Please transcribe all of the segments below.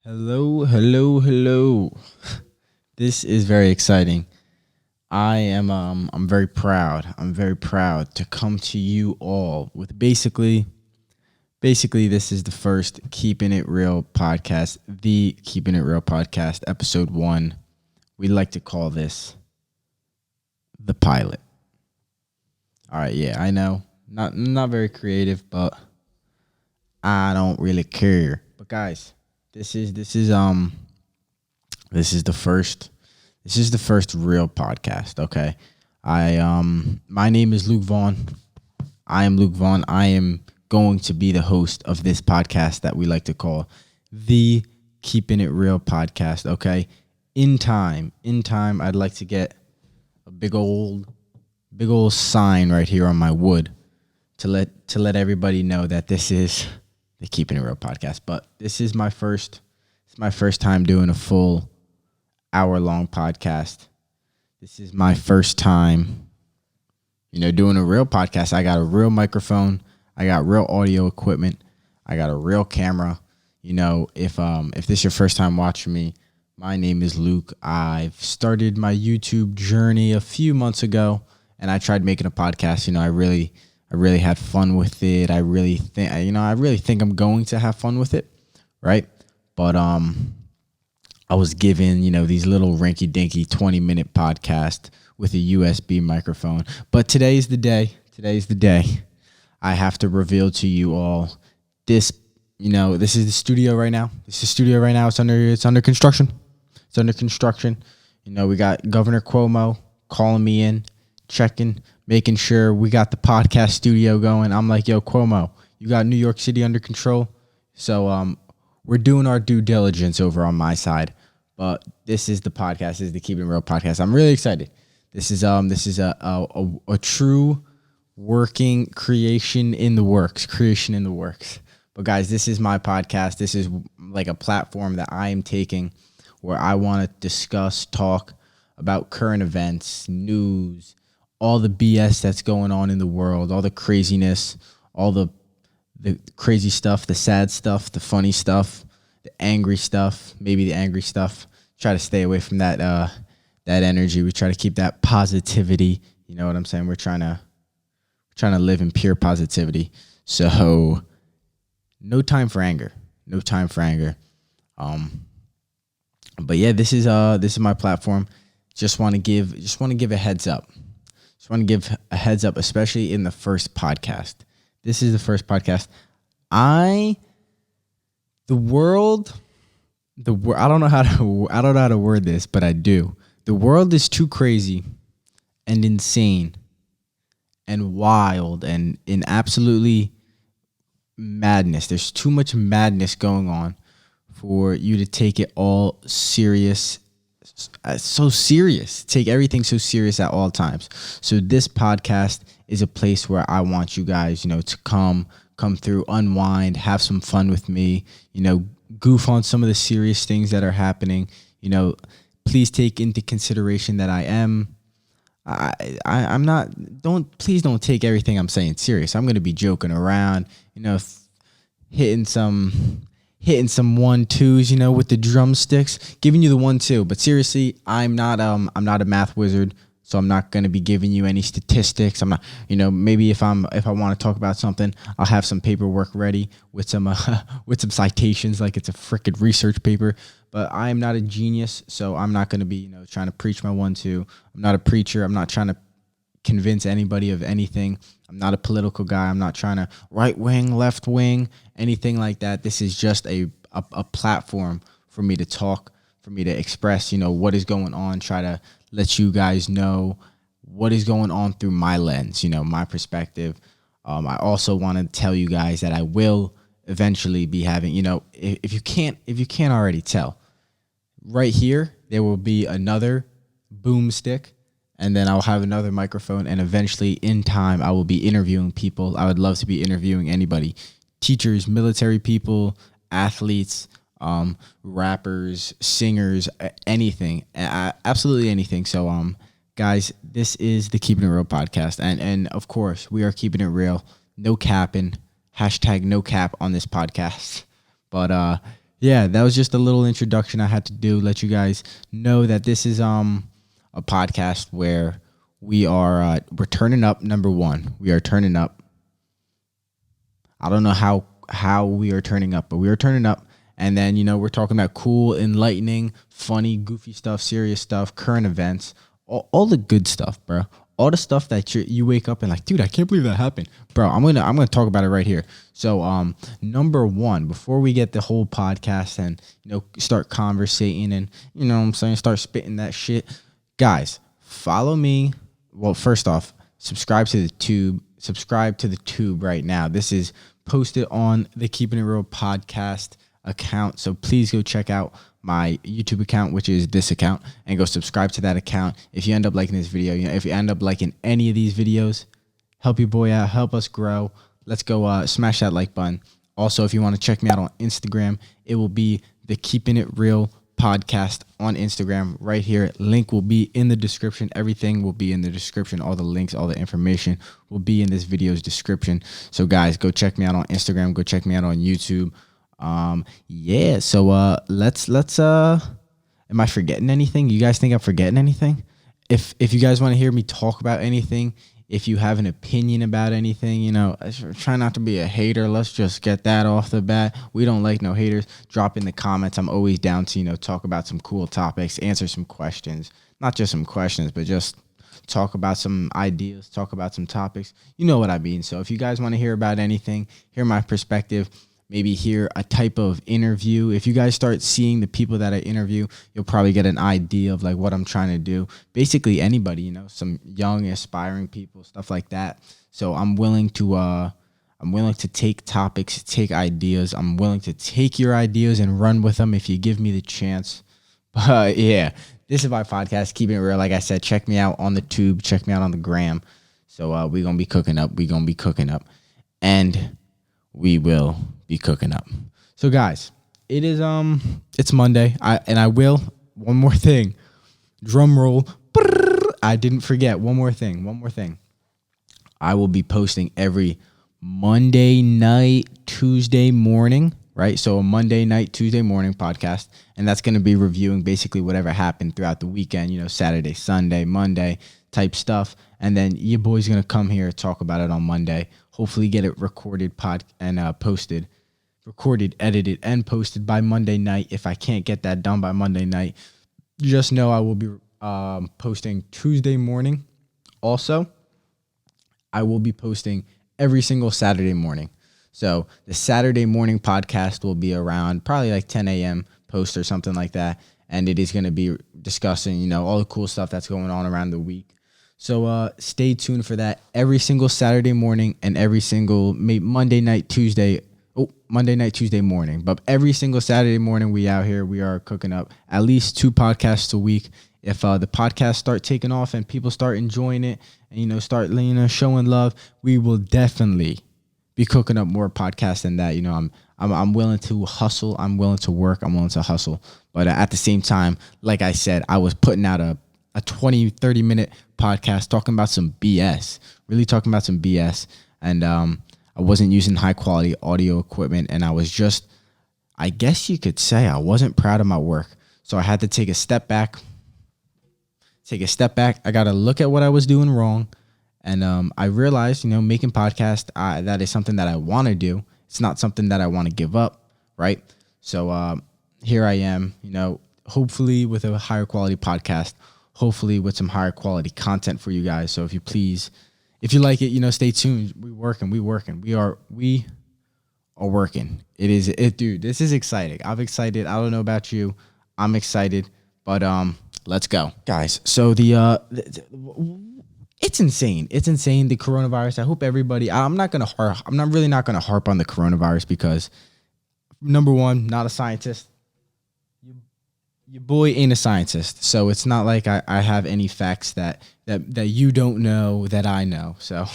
Hello, hello, hello. This is very exciting. I'm very proud. I'm very proud to come to you all with basically this is the first Keeping It Real podcast, the Keeping It Real podcast, episode 1. We like to call this the pilot. All right, yeah, I know. Not very creative, but I don't really care. But guys, this is the first real podcast, okay? My name is Luke Vaughn. I am Luke Vaughn. I am going to be the host of this podcast that we like to call the Keeping It Real podcast, okay? In time I'd like to get a big old sign right here on my wood to let everybody know that this is the Keeping It Real podcast. But this is my first time doing a full hour-long podcast. This is my first time, doing a real podcast. I got a real microphone. I got real audio equipment. I got a real camera. If this is your first time watching me, my name is Luke. I've started my YouTube journey a few months ago, and I tried making a podcast. I really had fun with it. I really think I'm going to have fun with it, right? But I was given, these little rinky-dinky 20-minute podcast with a USB microphone. But today's the day. I have to reveal to you all this. This is the studio right now. It's under construction. We got Governor Cuomo calling me in, checking, making sure we got the podcast studio going. I'm like, yo, Cuomo, you got New York City under control. So we're doing our due diligence over on my side. But this is the podcast. This is the Keeping It Real podcast. I'm really excited. This is a true working creation in the works. But guys, this is my podcast. This is like a platform that I am taking where I want to discuss, talk about current events, news, all the BS that's going on in the world, all the craziness, all the crazy stuff, the sad stuff, the funny stuff, the angry stuff, maybe the angry stuff. Try to stay away from that energy. We try to keep that positivity. You know what I'm saying? We're trying to live in pure positivity. So no time for anger. But yeah, this is my platform. Just want to give a heads up. Especially in the first podcast. This is the first podcast. I don't know how to word this, but I do. The world is too crazy and insane and wild and in absolutely madness. There's too much madness going on for you to take it all serious. So serious. Take everything so serious at all times. So this podcast is a place where I want you guys, to come through, unwind, have some fun with me, goof on some of the serious things that are happening. Please take into consideration that please don't take everything I'm saying serious. I'm going to be joking around, hitting some 1-2s, with the drumsticks, giving you the 1-2. But seriously, I'm not a math wizard, so I'm not going to be giving you any statistics. I'm not, maybe if I want to talk about something, I'll have some paperwork ready with some citations, like it's a frickin' research paper. But I am not a genius, so I'm not going to be, trying to preach my 1-2. I'm not a preacher. I'm not trying to convince anybody of anything. I'm not a political guy. I'm not trying to right wing, left wing, anything like that. This is just a platform for me to talk, for me to express, what is going on, try to let you guys know what is going on through my lens, my perspective. I also want to tell you guys that I will eventually be having, if you can't already tell, right here, there will be another boomstick. And then I'll have another microphone, and eventually, in time, I will be interviewing people. I would love to be interviewing anybody, teachers, military people, athletes, rappers, singers, anything, absolutely anything. So, guys, this is the Keeping It Real podcast, and of course, we are keeping it real, no capping, hashtag no cap on this podcast. But yeah, that was just a little introduction I had to do. Let you guys know that this is a podcast where we're turning up. Number one, we are turning up. I don't know how we are turning up, but we are turning up. And then we're talking about cool, enlightening, funny, goofy stuff, serious stuff, current events, all the good stuff, bro. All the stuff that you wake up and like, dude, I can't believe that happened, bro. I'm gonna talk about it right here. So, number one, before we get the whole podcast and start conversating and what I'm saying, start spitting that shit, guys, follow me. Well, first off, subscribe to the tube. Subscribe to the tube right now. This is posted on the Keepin' It Real podcast account. So please go check out my YouTube account, which is this account, and go subscribe to that account. If you end up liking this video, if you end up liking any of these videos, help your boy out, help us grow. Let's go smash that like button. Also, if you want to check me out on Instagram, it will be the Keepin' It Real podcast on Instagram right here. Link will be in the description. Everything will be in the description. All the links, all the information will be in this video's description. So guys, go check me out on Instagram. Go check me out on YouTube. Yeah. So let's am I forgetting anything? You guys think I'm forgetting anything? If you guys want to hear me talk about anything, if you have an opinion about anything, try not to be a hater. Let's just get that off the bat. We don't like no haters. Drop in the comments. I'm always down to, talk about some cool topics, answer some questions, not just some questions, but just talk about some ideas, talk about some topics. You know what I mean? So if you guys want to hear about anything, hear my perspective, maybe hear a type of interview. If you guys start seeing the people that I interview, you'll probably get an idea of like what I'm trying to do. Basically anybody, some young aspiring people, stuff like that. So I'm willing to take topics, take ideas. I'm willing to take your ideas and run with them if you give me the chance. But yeah, this is my podcast, Keeping It Real. Like I said, check me out on the tube, check me out on the gram. So we're going to be cooking up. And we will be cooking up. So guys, it's Monday. I will, one more thing, drum roll. I didn't forget one more thing. I will be posting every Monday night, Tuesday morning, right? So a Monday night, Tuesday morning podcast. And that's going to be reviewing basically whatever happened throughout the weekend, Saturday, Sunday, Monday type stuff. And then your boy's going to come here, talk about it on Monday. Hopefully get it recorded, edited, and posted by Monday night. If I can't get that done by Monday night, just know I will be posting Tuesday morning. Also, I will be posting every single Saturday morning. So the Saturday morning podcast will be around probably like 10 a.m. post or something like that. And it is going to be discussing, all the cool stuff that's going on around the week. So stay tuned for that every single Saturday morning and every single Monday night, Tuesday morning. But every single Saturday morning, we out here, we are cooking up at least 2 podcasts a week. If the podcasts start taking off and people start enjoying it and, start, showing love, we will definitely be cooking up more podcasts than that. I'm willing to hustle. I'm willing to work. I'm willing to hustle. But at the same time, like I said, I was putting out a 20, 30 minute podcast talking about some BS, really talking about some BS. And I wasn't using high quality audio equipment. And I was just, I guess you could say I wasn't proud of my work. So I had to take a step back. I got to look at what I was doing wrong. And I realized, making podcasts, that is something that I want to do. It's not something that I want to give up, right? So here I am, hopefully with a higher quality podcast, hopefully with some higher quality content for you guys. So if you like it, stay tuned. We are working. Dude, this is exciting. I'm excited. I don't know about you. I'm excited, but let's go, guys. So it's insane. It's insane. The coronavirus. I hope everybody, I'm not really not going to harp on the coronavirus because number one, not a scientist. Your boy ain't a scientist, so it's not like I have any facts that you don't know that I know. So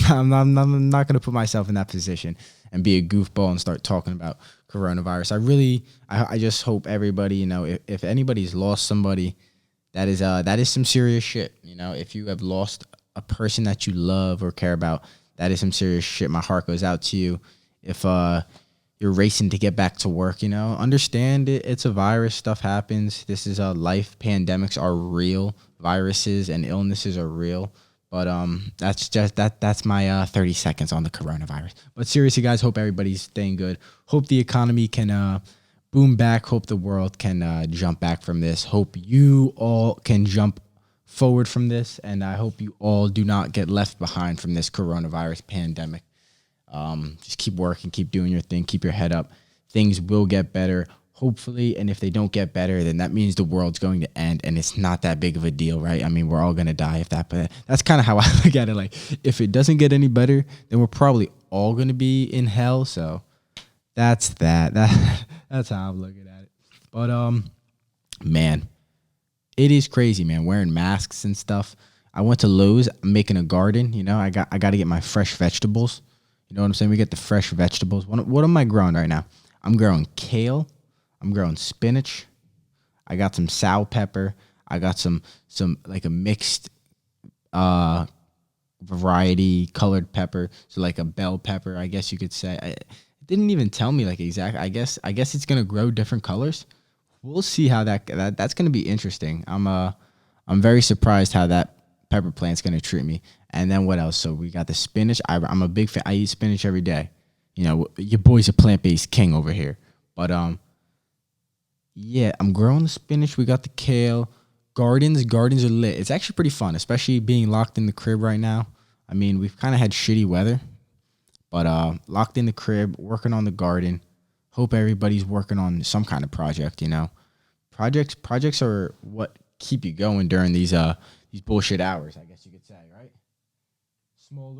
I'm not going to put myself in that position and be a goofball and start talking about coronavirus. I just hope everybody, if anybody's lost somebody, that is some serious shit. If you have lost a person that you love or care about, that is some serious shit. My heart goes out to you. If you're racing to get back to work. Understand it. It's a virus. Stuff happens. This is a life. Pandemics are real. Viruses and illnesses are real. But that's my 30 seconds on the coronavirus. But seriously, guys, hope everybody's staying good. Hope the economy can boom back. Hope the world can jump back from this. Hope you all can jump forward from this, and I hope you all do not get left behind from this coronavirus pandemic. Just keep working, keep doing your thing, keep your head up. Things will get better, hopefully. And if they don't get better, then that means the world's going to end, and it's not that big of a deal, right? I mean, we're all going to die if that, but that's kind of how I look at it. Like, if it doesn't get any better, then we're probably all going to be in hell. So that's that. That's how I'm looking at it. But, man, it is crazy, man, wearing masks and stuff. I went to Lowe's. I'm making a garden. I got to get my fresh vegetables. You know what I'm saying? We get the fresh vegetables. What am I growing right now? I'm growing kale. I'm growing spinach. I got some sour pepper. I got some like a mixed variety colored pepper. So like a bell pepper, I guess you could say. It didn't even tell me like exactly. I guess it's gonna grow different colors. We'll see how that's gonna be interesting. I'm very surprised how that pepper plant's gonna treat me. And then what else? So we got the spinach. I'm a big fan. I eat spinach every day. Your boy's a plant-based king over here. But yeah, I'm growing the spinach. We got the kale. Gardens are lit. It's actually pretty fun, especially being locked in the crib right now. I mean, we've kind of had shitty weather, but locked in the crib, working on the garden. Hope everybody's working on some kind of project. Projects are what keep you going during these bullshit hours, I guess you could say, right? Small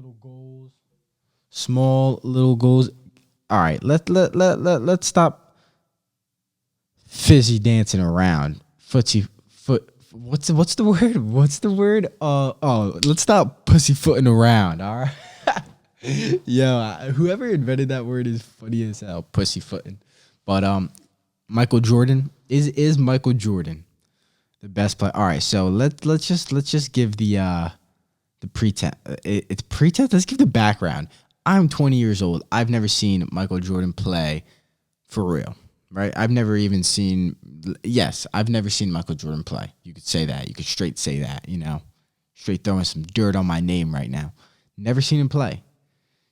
little goals. All right, let's stop fizzy dancing around. What's the word? Let's stop pussyfooting around. All right. Yo, whoever invented that word is funny as hell, pussyfooting. But Michael Jordan is Michael Jordan the best player? All right, so let's just give the pretense. It's pretense. Let's give the background. I'm 20 years old. I've never seen Michael Jordan play for real, right? I've never seen Michael Jordan play. You could say that. You could straight say that, straight throwing some dirt on my name right now. Never seen him play.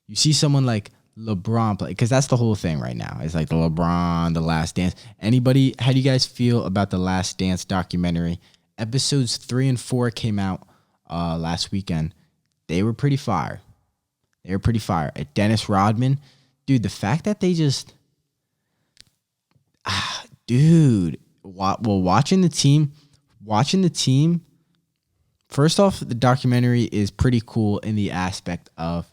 You see someone like LeBron play, because that's the whole thing right now. It's like the LeBron, The Last Dance. How do you guys feel about The Last Dance documentary? Episodes 3 and 4 came out last weekend. They were pretty fire. Dennis Rodman, dude, the fact that they just, watching the team, first off, the documentary is pretty cool in the aspect of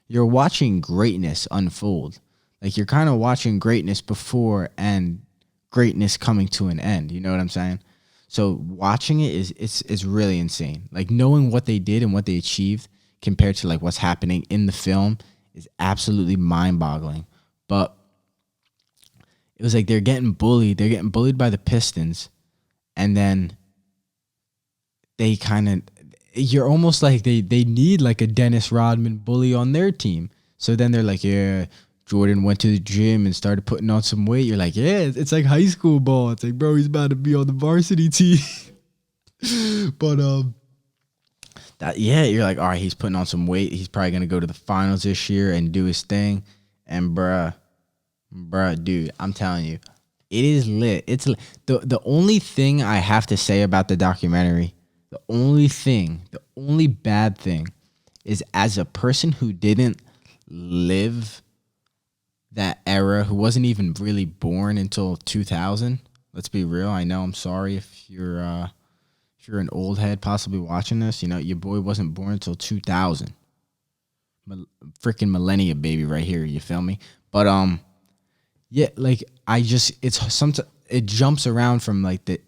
you're watching greatness unfold. Like, you're kind of watching greatness before and greatness coming to an end. You know what I'm saying? So watching it it's really insane. Like, knowing what they did and what they achieved compared to like what's happening in the film is absolutely mind-boggling. But it was like they're getting bullied. They're getting bullied by the Pistons, and then you're almost like they need like a Dennis Rodman bully on their team. So then they're like, yeah, Jordan went to the gym and started putting on some weight. You're like, yeah, it's like high school ball. It's like, bro, he's about to be on the varsity team. But you're like, all right, he's putting on some weight. He's probably gonna go to the finals this year and do his thing. And bruh, dude, I'm telling you, it is lit. It's lit. The only thing I have to say about the documentary, the only bad thing is, as a person who didn't live that era, who wasn't even really born until 2000. Let's be real. I know. I'm sorry if you're an old head possibly watching this. Your boy wasn't born until 2000. Freaking millennia baby right here. You feel me? But yeah, like it jumps around from like the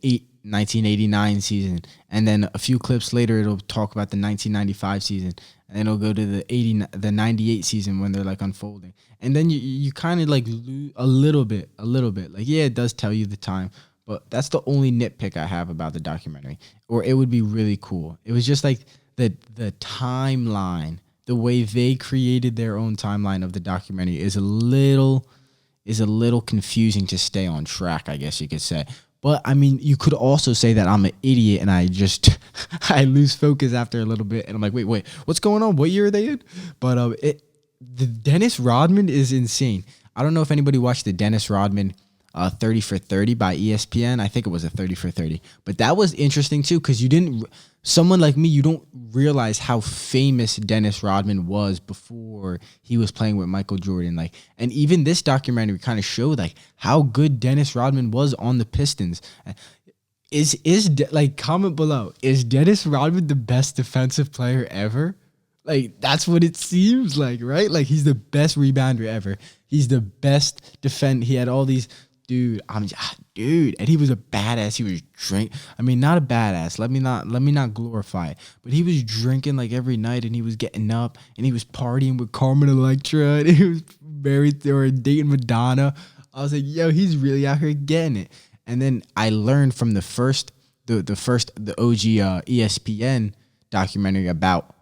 1989 season, and then a few clips later it'll talk about the 1995 season, and then it'll go to the 98 season when they're like unfolding, and then you kind of like lose a little bit. Like, yeah, it does tell you the time, but that's the only nitpick I have about the documentary. Or it would be really cool. It was just like the timeline, the way they created their own timeline of the documentary is a little is a little confusing to stay on track, I guess you could say. But I mean, you could also say that I'm an idiot and I just I lose focus after a little bit, and I'm like, wait, what's going on? What year are they in? But the Dennis Rodman is insane. I don't know if anybody watched the Dennis Rodman 30 for 30 by ESPN. I think it was a 30 for 30. But that was interesting too, because someone like me, you don't realize how famous Dennis Rodman was before he was playing with Michael Jordan. Like, and even this documentary kind of showed like how good Dennis Rodman was on the Pistons. Comment below, is Dennis Rodman the best defensive player ever? Like, that's what it seems like, right? Like, he's the best rebounder ever. He's the best He had all these, dude, and he was a badass. He was not a badass. Let me not glorify it. But he was drinking like every night, and he was getting up, and he was partying with Carmen Electra, and he was married or dating Madonna. I was like, yo, he's really out here getting it. And then I learned from the OG ESPN documentary about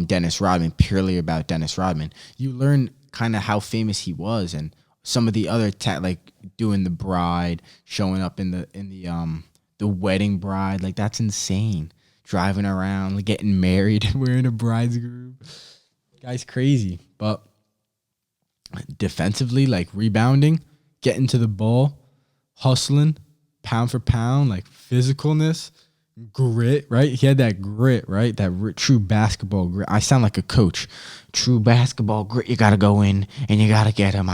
Dennis Rodman, purely about Dennis Rodman. You learn kind of how famous he was, and some of the other like doing the bride, showing up in the wedding bride, like that's insane. Driving around, like getting married, wearing a bride's groom. Guy's crazy. But defensively, like rebounding, getting to the ball, hustling, pound for pound, like physicalness, grit, right? He had that grit, right? That true basketball grit. I sound like a coach. True basketball grit. You got to go in and you got to get him.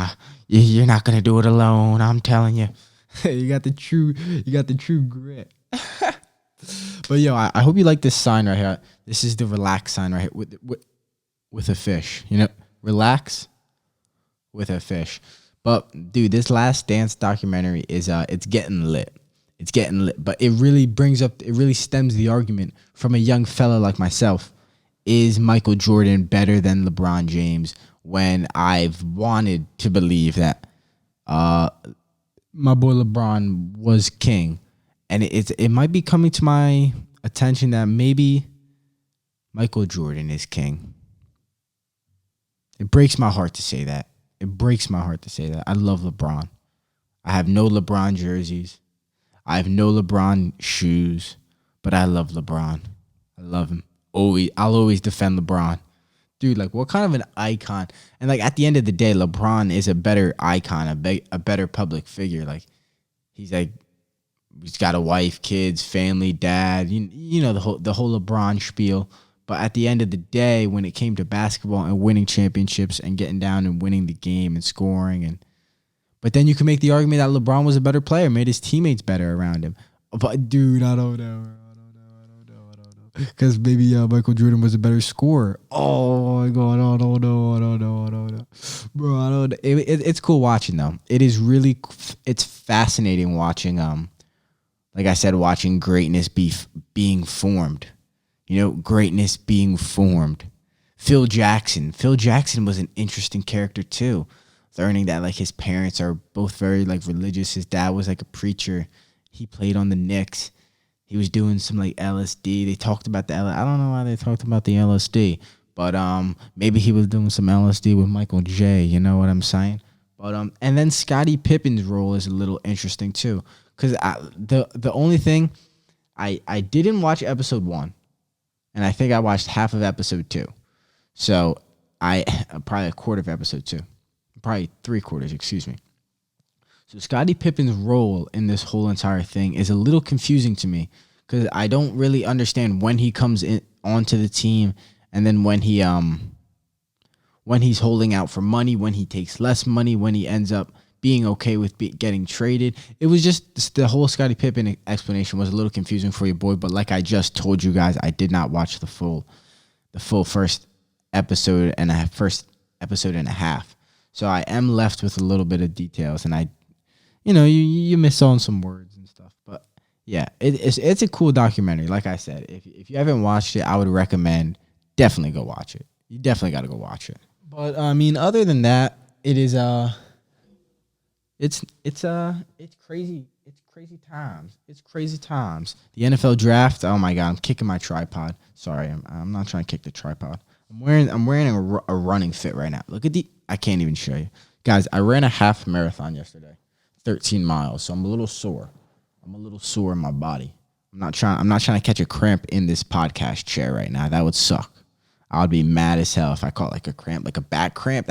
You're not going to do it alone. I'm telling you. You got the true grit. But yo, I hope you like this sign right here. This is the relax sign right here with a fish. You know, relax with a fish. But dude, this Last Dance documentary is it's getting lit. It's getting lit, but it really stems the argument from a young fella like myself. Is Michael Jordan better than LeBron James? When I've wanted to believe that my boy LeBron was king, and it might be coming to my attention that maybe Michael Jordan is king. It breaks my heart to say that. I love LeBron. I have no LeBron jerseys. I have no LeBron shoes, but I love LeBron. I love him. I'll always defend LeBron. Dude, like, what kind of an icon? And, like, at the end of the day, LeBron is a better icon, a better public figure. Like, he's got a wife, kids, family, dad, you know, the whole LeBron spiel. But at the end of the day, when it came to basketball and winning championships and getting down and winning the game and scoring, but then you can make the argument that LeBron was a better player, made his teammates better around him. But dude, I don't know. Because maybe Michael Jordan was a better scorer. Oh my God, I don't know. Bro, I don't know. It's cool watching though. It's fascinating watching, like I said, watching greatness being formed. You know, greatness being formed. Phil Jackson was an interesting character too. Learning that like his parents are both very like religious. His dad was like a preacher. He played on the Knicks. He was doing some like LSD. They talked about I don't know why they talked about the LSD, but maybe he was doing some LSD with Michael J. You know what I'm saying? But and then Scottie Pippen's role is a little interesting too, because the only thing I didn't watch episode 1, and I think I watched half of episode 2, so I probably a quarter of episode 2. Probably 3/4, excuse me. So Scottie Pippen's role in this whole entire thing is a little confusing to me, because I don't really understand when he comes in onto the team, and then when he's holding out for money, when he takes less money, when he ends up being okay with getting traded. It was just the whole Scottie Pippen explanation was a little confusing for your boy. But like I just told you guys, I did not watch the full first episode and a half. So I am left with a little bit of details, and you miss on some words and stuff. But yeah, it's a cool documentary. Like I said, if you haven't watched it, I would recommend definitely go watch it. You definitely got to go watch it. But I mean, other than that, it is it's crazy. It's crazy times. It's crazy times. The NFL draft. Oh my God, I'm kicking my tripod. Sorry, I'm not trying to kick the tripod. I'm wearing a running fit right now. Look at I can't even show you. Guys, I ran a half marathon yesterday, 13 miles. So I'm a little sore. I'm a little sore in my body. I'm not trying to catch a cramp in this podcast chair right now. That would suck. I would be mad as hell if I caught like a cramp, like a back cramp.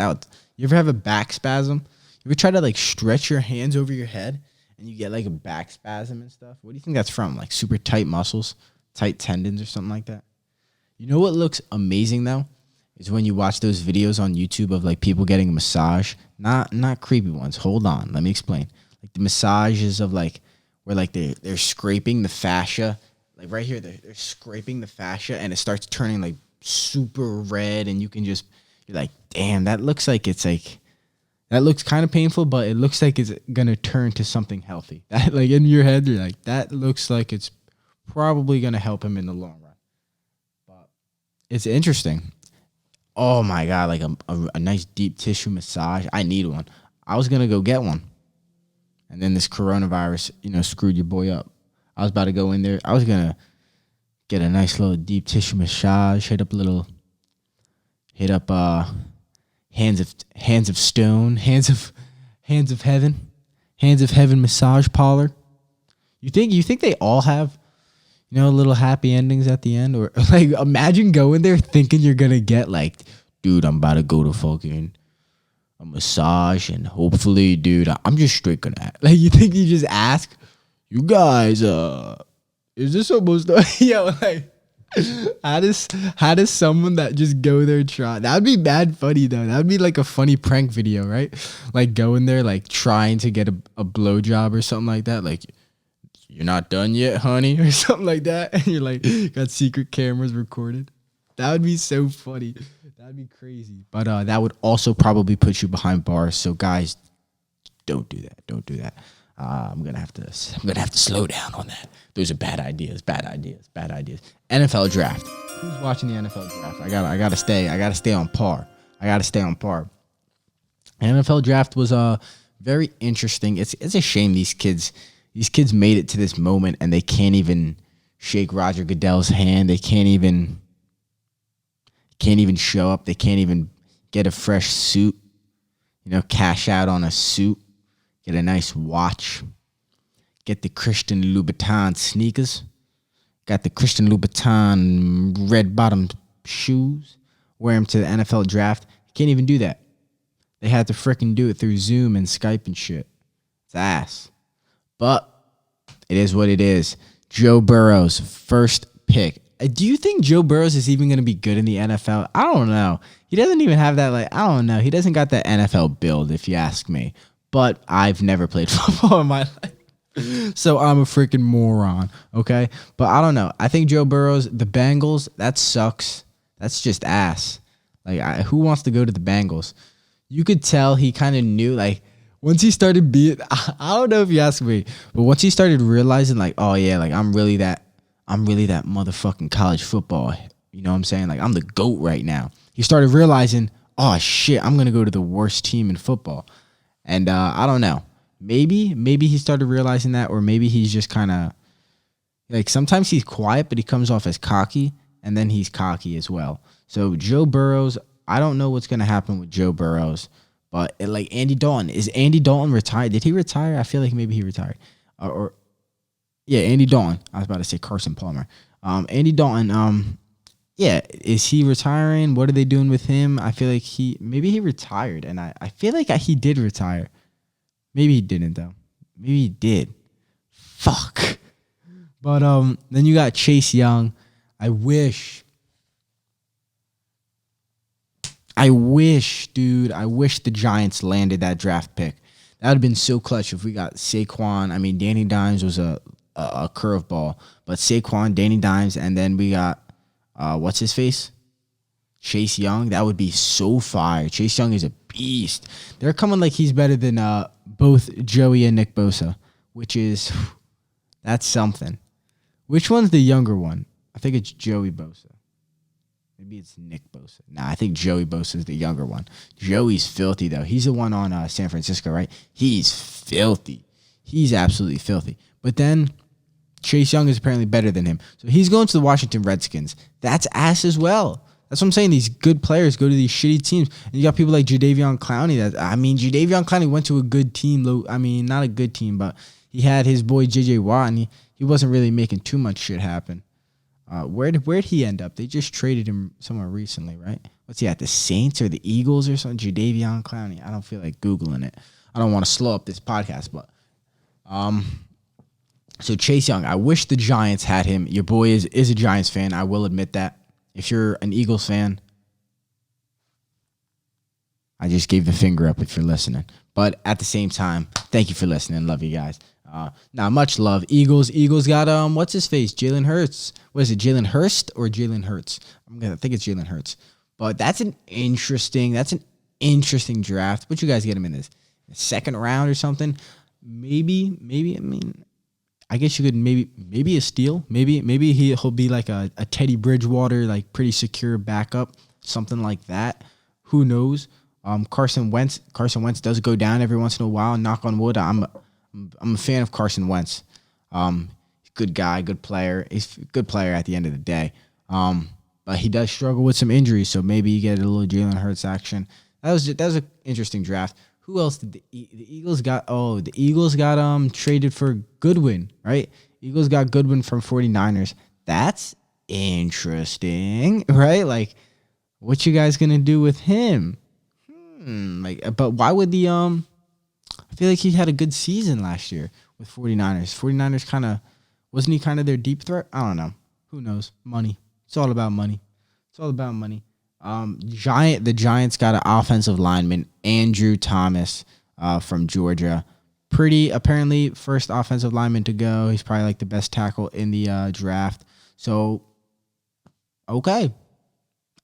You ever have a back spasm? You ever try to like stretch your hands over your head and you get like a back spasm and stuff? What do you think that's from? Like super tight muscles, tight tendons or something like that? You know what looks amazing though? Is when you watch those videos on YouTube of like people getting a massage. Not creepy ones. Hold on. Let me explain. Like the massages of like where like they're scraping the fascia. Like right here, they're scraping the fascia and it starts turning like super red and you're like, damn, that looks kind of painful, but it looks like it's gonna turn to something healthy. That like in your head, you're like, that looks like it's probably gonna help him in the long run. But it's interesting. Oh my God, like a nice deep tissue massage. I need one. I was gonna go get one. And then this coronavirus, screwed your boy up. I was about to go in there. I was gonna get a nice little deep tissue massage, hit up hands of stone, hands of heaven massage parlor. You think they all have little happy endings at the end? Or like imagine going there thinking you're gonna get like, dude, I'm about to go to fucking a massage and hopefully, dude, I'm just straight gonna like, you think you just ask, you guys, is this supposed to like how does someone that just go there try? That would be bad funny though. That would be like a funny prank video, right? Like going there like trying to get a blowjob or something like that. Like, you're not done yet, honey, or something like that. And you're like, got secret cameras recorded. That would be so funny. That'd be crazy. But that would also probably put you behind bars. So guys, don't do that. Don't do that. I'm gonna have to slow down on that. Those are bad ideas. NFL draft. Who's watching the NFL draft? I gotta stay on par. NFL draft was very interesting. It's a shame these kids made it to this moment and they can't even shake Roger Goodell's hand. They can't even show up. They can't even get a fresh suit. Cash out on a suit. Get a nice watch. Get the Christian Louboutin sneakers. Got the Christian Louboutin red bottom shoes. Wear them to the NFL draft. Can't even do that. They had to frickin' do it through Zoom and Skype and shit. It's ass. But it is what it is. Joe Burrow's first pick. Do you think Joe Burrows is even going to be good in the NFL? I don't know. He doesn't even have that, I don't know. He doesn't got that NFL build, if you ask me. But I've never played football in my life. So I'm a freaking moron, okay? But I don't know. I think Joe Burrows, the Bengals, that sucks. That's just ass. Who wants to go to the Bengals? You could tell he kind of knew, once he started being, I don't know if you ask me, but once he started realizing, oh yeah, I'm really that motherfucking college football. You know what I'm saying? I'm the GOAT right now. He started realizing, oh shit, I'm gonna go to the worst team in football. And I don't know. Maybe he started realizing that, or maybe he's just kind of sometimes he's quiet, but he comes off as cocky, and then he's cocky as well. So Joe Burrows, I don't know what's gonna happen with Joe Burrows, but Andy Dalton, is Andy Dalton retired? Did he retire? I feel like maybe he retired, yeah, Andy Dalton. I was about to say Carson Palmer. Andy Dalton. Yeah, is he retiring? What are they doing with him? I feel like maybe he retired, and I feel like he did retire. Maybe he didn't though. Maybe he did. Fuck. But then you got Chase Young. I wish, dude. I wish the Giants landed that draft pick. That would have been so clutch if we got Saquon. I mean, Danny Dimes was a curveball, but Saquon, Danny Dimes, and then we got what's his face? Chase Young. That would be so fire. Chase Young is a beast. They're coming like he's better than both Joey and Nick Bosa, which is that's something. Which one's the younger one? I think it's Joey Bosa. Maybe it's Nick Bosa. Nah, I think Joey Bosa is the younger one. Joey's filthy though. He's the one on San Francisco, right? He's filthy. He's absolutely filthy. But then Chase Young is apparently better than him. So he's going to the Washington Redskins. That's ass as well. That's what I'm saying. These good players go to these shitty teams, and you got people like Jadeveon Clowney. Jadeveon Clowney went to a good team. Not a good team, but he had his boy J.J. Watt, and he wasn't really making too much shit happen. Where'd he end up? They just traded him somewhere recently, right? What's he at? The Saints or the Eagles or something? Jadeveon Clowney. I don't feel like Googling it. I don't want to slow up this podcast, but so Chase Young, I wish the Giants had him. Your boy is a Giants fan. I will admit that. If you're an Eagles fan, I just gave the finger up if you're listening. But at the same time, thank you for listening. Love you guys. Not much love. Eagles got what's his face? Jalen Hurts. What is it? Jalen Hurst or Jalen Hurts? I think it's Jalen Hurts. But that's an interesting draft. But you guys get him in this second round or something. Maybe. I mean, I guess you could maybe a steal. Maybe he'll be like a Teddy Bridgewater, like pretty secure backup, something like that. Who knows? Carson Wentz does go down every once in a while. Knock on wood. I'm a fan of Carson Wentz. Good guy, good player. He's a good player at the end of the day. But he does struggle with some injuries, so maybe you get a little Jalen Hurts action. That was an interesting draft. Who else did the Eagles got? Oh, the Eagles got traded for Goodwin, right? Eagles got Goodwin from 49ers. That's interesting, right? Like, what you guys gonna do with him? But why would I feel like he had a good season last year with 49ers. 49ers wasn't he kind of their deep threat? I don't know. Who knows? Money. It's all about money. The Giants got an offensive lineman, Andrew Thomas, from Georgia. Pretty, apparently, first offensive lineman to go. He's probably like the best tackle in the draft. So, okay.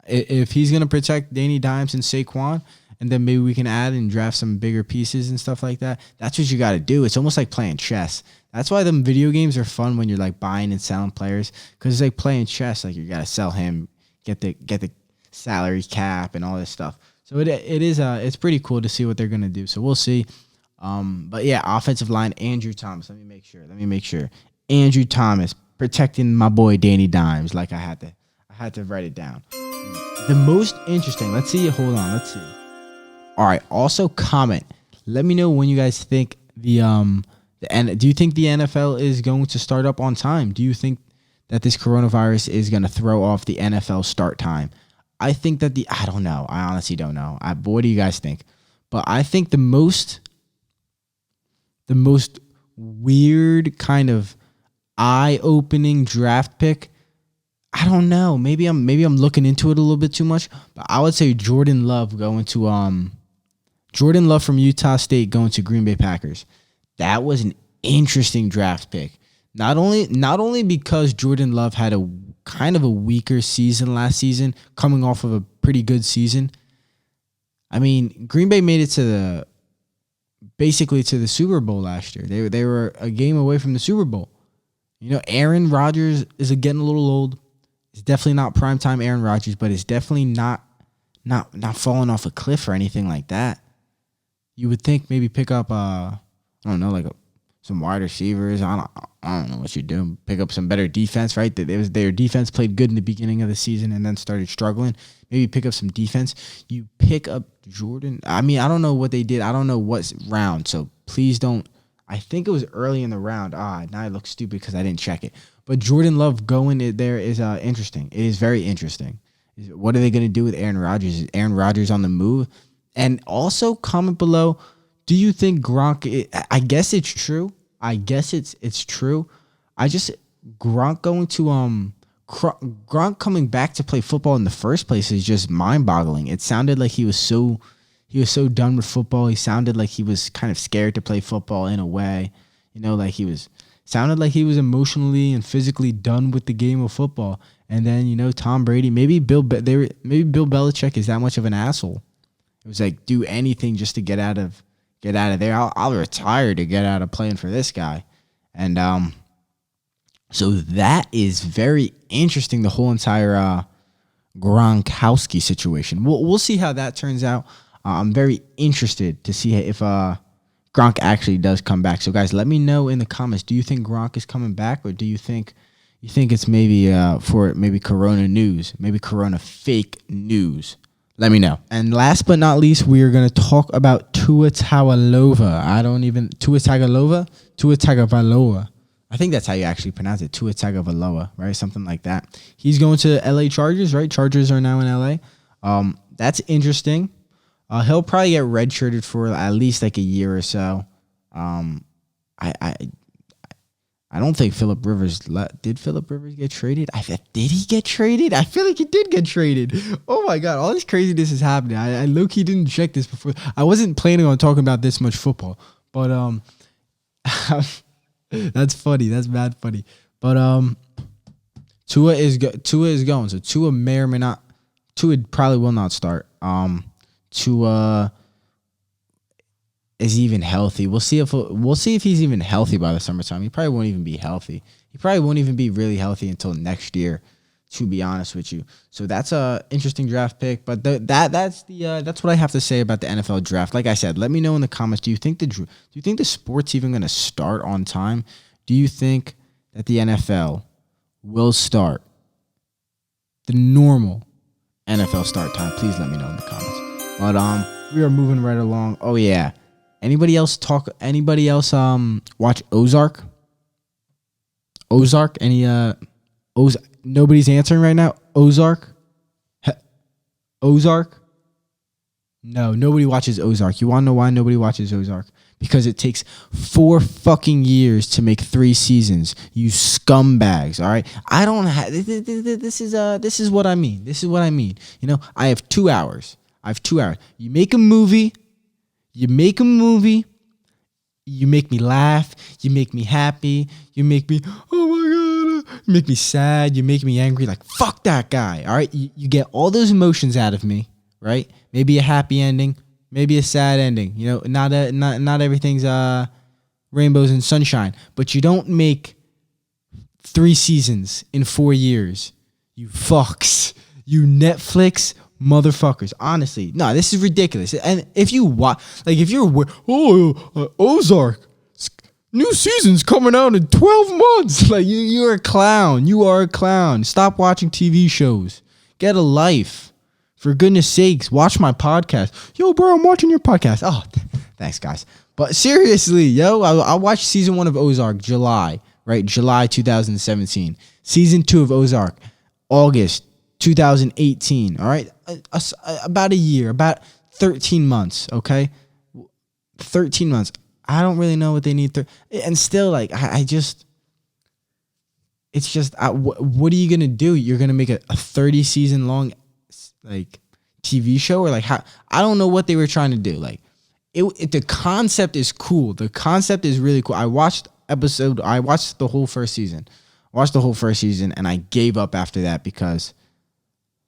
If he's going to protect Danny Dimes and Saquon, and then maybe we can add and draft some bigger pieces and stuff like that, that's what you got to do. It's almost like playing chess. That's why them video games are fun when you're like buying and selling players, because it's like playing chess. Like you got to sell him, get the salary cap and all this stuff. So it's pretty cool to see what they're gonna do. So we'll see. But yeah, offensive line, Andrew Thomas. Let me make sure. Andrew Thomas protecting my boy Danny Dimes. Like I had to write it down. The most interesting. Let's see. Hold on. Let's see. All right. Also comment. Let me know when you guys think do you think the NFL is going to start up on time? Do you think that this coronavirus is going to throw off the NFL start time? I think that I don't know. I honestly don't know. What do you guys think? But I think the most weird kind of eye-opening draft pick, I don't know. Maybe I'm looking into it a little bit too much, but I would say Jordan Love from Utah State going to Green Bay Packers. That was an interesting draft pick. Not only because Jordan Love had a kind of a weaker season last season, coming off of a pretty good season. I mean, Green Bay made it basically to the Super Bowl last year. They were a game away from the Super Bowl. You know, Aaron Rodgers is getting a little old. It's definitely not primetime Aaron Rodgers, but it's definitely not falling off a cliff or anything like that. You would think maybe pick up some wide receivers. I don't know what you're doing. Pick up some better defense, right? Their defense played good in the beginning of the season and then started struggling. Maybe pick up some defense. You pick up Jordan. I mean, I don't know what they did. I don't know what round. So please don't. I think it was early in the round. Now I look stupid because I didn't check it. But Jordan Love going there is interesting. It is very interesting. What are they going to do with Aaron Rodgers? Is Aaron Rodgers on the move? And also comment below. Do you think Gronk? I guess it's true. It's true. Gronk going to Gronk coming back to play football in the first place is just mind-boggling. It sounded like he was so done with football. He sounded like he was kind of scared to play football in a way. You know, like sounded like he was emotionally and physically done with the game of football. And then, you know, Tom Brady, maybe Bill Belichick is that much of an asshole. It was like, do anything just to get out of there. I'll retire to get out of playing for this guy. And so that is very interesting, the whole entire Gronkowski situation. We'll see how that turns out. I'm very interested to see if Gronk actually does come back. So, guys, let me know in the comments. Do you think Gronk is coming back, or do you think, You think it's maybe for maybe Corona news, maybe Corona fake news? Let me know. And last but not least, we are going to talk about Tua Tagovailoa. Tua Tagovailoa. I think that's how you actually pronounce it, Tua Tagovailoa, right? Something like that. He's going to LA Chargers, right? Chargers are now in LA. That's interesting. He'll probably get redshirted for at least like a year or so. I don't think Phillip Rivers did. Phillip Rivers get traded? Did he get traded? I feel like he did get traded. Oh my god, all this craziness is happening. I low-key didn't check this before. I wasn't planning on talking about this much football, but that's funny. That's mad funny. But Tua is going. So Tua may or may not. Tua probably will not start. Tua is even healthy. We'll see if he's even healthy by the summertime. He probably won't even be healthy. He probably won't even be really healthy until next year, to be honest with you. So that's a interesting draft pick. But that's what I have to say about the NFL draft. Like I said, let me know in the comments. Do you think the sport's even going to start on time? Do you think that the NFL will start the normal NFL start time? Please let me know in the comments. But we are moving right along. Oh yeah. Anybody else watch Ozark? Ozark? Nobody's answering right now. Ozark? Ozark? No, nobody watches Ozark. You want to know why nobody watches Ozark? Because it takes 4 fucking years to make 3 seasons. You scumbags, all right? I don't have this is what I mean. This is what I mean. You know, I have 2 hours. You make a movie, you make me laugh, you make me happy, you make me, oh my god, you make me sad, you make me angry, like fuck that guy, all right? You get all those emotions out of me, right? Maybe a happy ending, maybe a sad ending, you know, not everything's rainbows and sunshine, but you don't make 3 seasons in 4 years, you fucks, you Netflix motherfuckers. Honestly, no, this is ridiculous. And if you watch, like, if you're Ozark, new season's coming out in 12 months. Like, you're a clown. You are a clown. Stop watching TV shows. Get a life. For goodness sakes, watch my podcast. Yo, bro, I'm watching your podcast. Oh, thanks, guys. But seriously, yo, I watched season 1 of Ozark, July 2017. Season 2 of Ozark, August 2018, all right? About a year, about 13 months, okay? 13 months. I don't really know what they need. And still, like, it's just, what are you going to do? You're going to make a 30 season long, like, TV show? Or, like, how? I don't know what they were trying to do. Like, the concept is cool. The concept is really cool. I watched the whole first season. And I gave up after that because,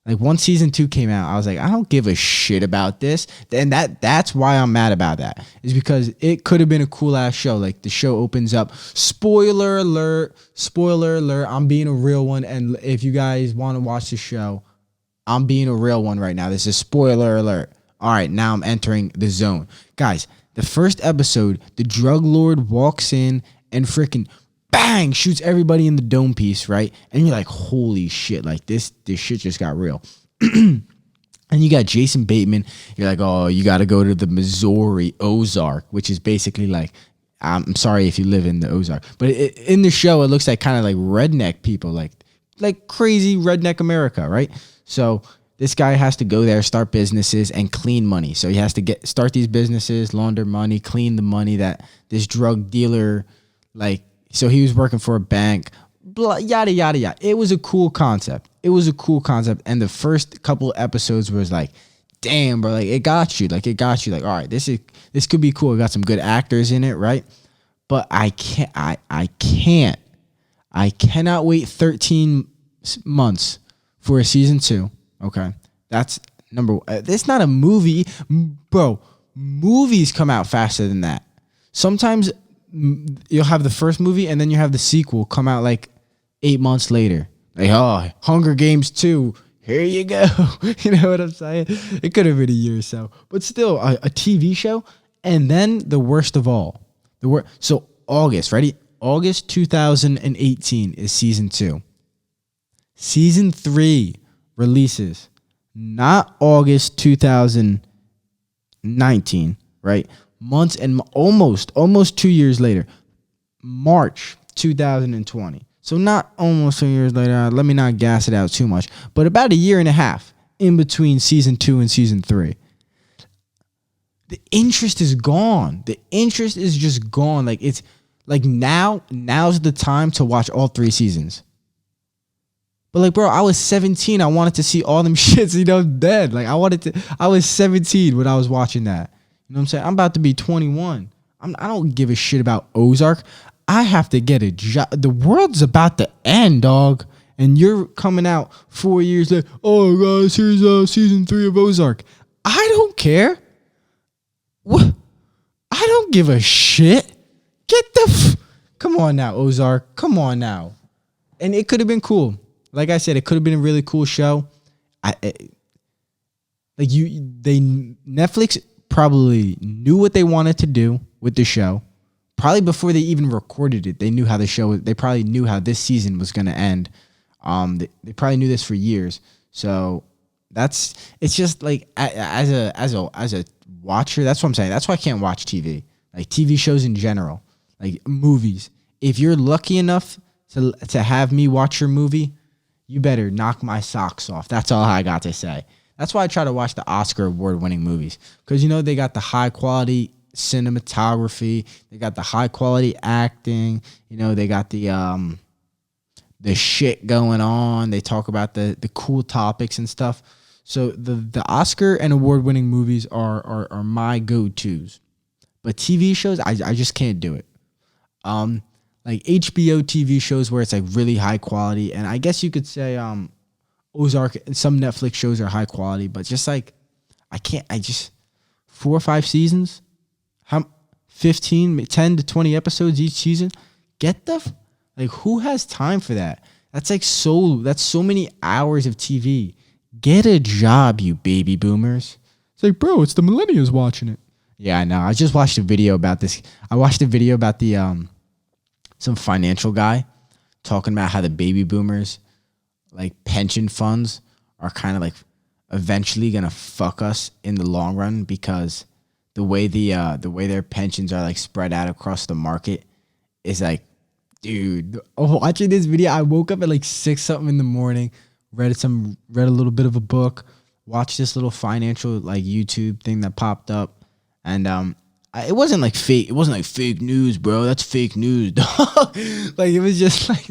like, once season 2 came out, I was like, I don't give a shit about this. And that's why I'm mad about that. Is because it could have been a cool ass show. Like, the show opens up. Spoiler alert. I'm being a real one. And if you guys want to watch the show, I'm being a real one right now. This is spoiler alert. All right, now I'm entering the zone. Guys, the first episode, the drug lord walks in and freaking bang, shoots everybody in the dome piece, right? And you're like, holy shit, like this shit just got real. And you got Jason Bateman. You're like, oh, you got to go to the Missouri Ozark, which is basically like, I'm sorry if you live in the Ozark, but in the show, it looks like kind of like redneck people, like crazy redneck America, right? So this guy has to go there, start businesses, and clean money. So he has to start these businesses, launder money, clean the money that this drug dealer, like, so he was working for a bank, blah, yada, yada, yada. It was a cool concept. And the first couple episodes was like, damn, bro, like, it got you. Like, all right, this could be cool. It got some good actors in it, right? But I cannot wait 13 months for a season 2. Okay. That's number one. It's not a movie, bro. Movies come out faster than that. Sometimes you'll have the first movie and then you have the sequel come out like 8 months later. Like, oh, Hunger Games 2. Here you go. You know what I'm saying? It could have been a year or so. But still, a TV show. And then the worst of all. So August, ready? August 2018 is season 2. Season 3 releases not August 2019, right? Months and almost 2 years later, March 2020. So not almost 2 years later. Let me not gas it out too much, but about a year and a half in between season 2 and season 3. The interest is gone. The interest is just gone. Like, it's like now's the time to watch all 3 seasons. But like, bro, I was 17. I wanted to see all them shits, dead. Like, I was 17 when I was watching that. You know what I'm saying? I'm about to be 21. I don't give a shit about Ozark. I have to get a job. The world's about to end, dog. And you're coming out 4 years later. Oh, guys, here's season 3 of Ozark. I don't care. What? I don't give a shit. Get the come on now, Ozark. Come on now. And it could have been cool. Like I said, it could have been a really cool show. Netflix probably knew what they wanted to do with the show. Probably before they even recorded it, they knew how the show. They probably knew how this season was going to end. They probably knew this for years. So it's just like as a watcher. That's what I'm saying. That's why I can't watch TV. Like TV shows in general, like movies. If you're lucky enough to have me watch your movie, you better knock my socks off. That's all I got to say. That's why I try to watch the Oscar award-winning movies. Because, they got the high-quality cinematography. They got the high-quality acting. They got the shit going on. They talk about the cool topics and stuff. So the Oscar and award-winning movies are my go-tos. But TV shows, I just can't do it. Like HBO TV shows where it's like really high quality, and I guess you could say Ozark and some Netflix shows are high quality, but just like I can't. 4 or 5 seasons, 10 to 20 episodes each season. Get who has time for that? That's so many hours of TV. Get a job, you baby boomers. It's like, bro, it's the millennials watching it. Yeah, I know. I just watched a video about this. I watched a video about the some financial guy talking about how the baby boomers, like pension funds, are kind of like eventually gonna fuck us in the long run because the way their pensions are like spread out across the market is like, dude. Watching this video, I woke up at like 6 something in the morning, read a little bit of a book, watched this little financial like YouTube thing that popped up, and it wasn't like fake. It wasn't like fake news, bro. That's fake news, dog. Like, it was just like,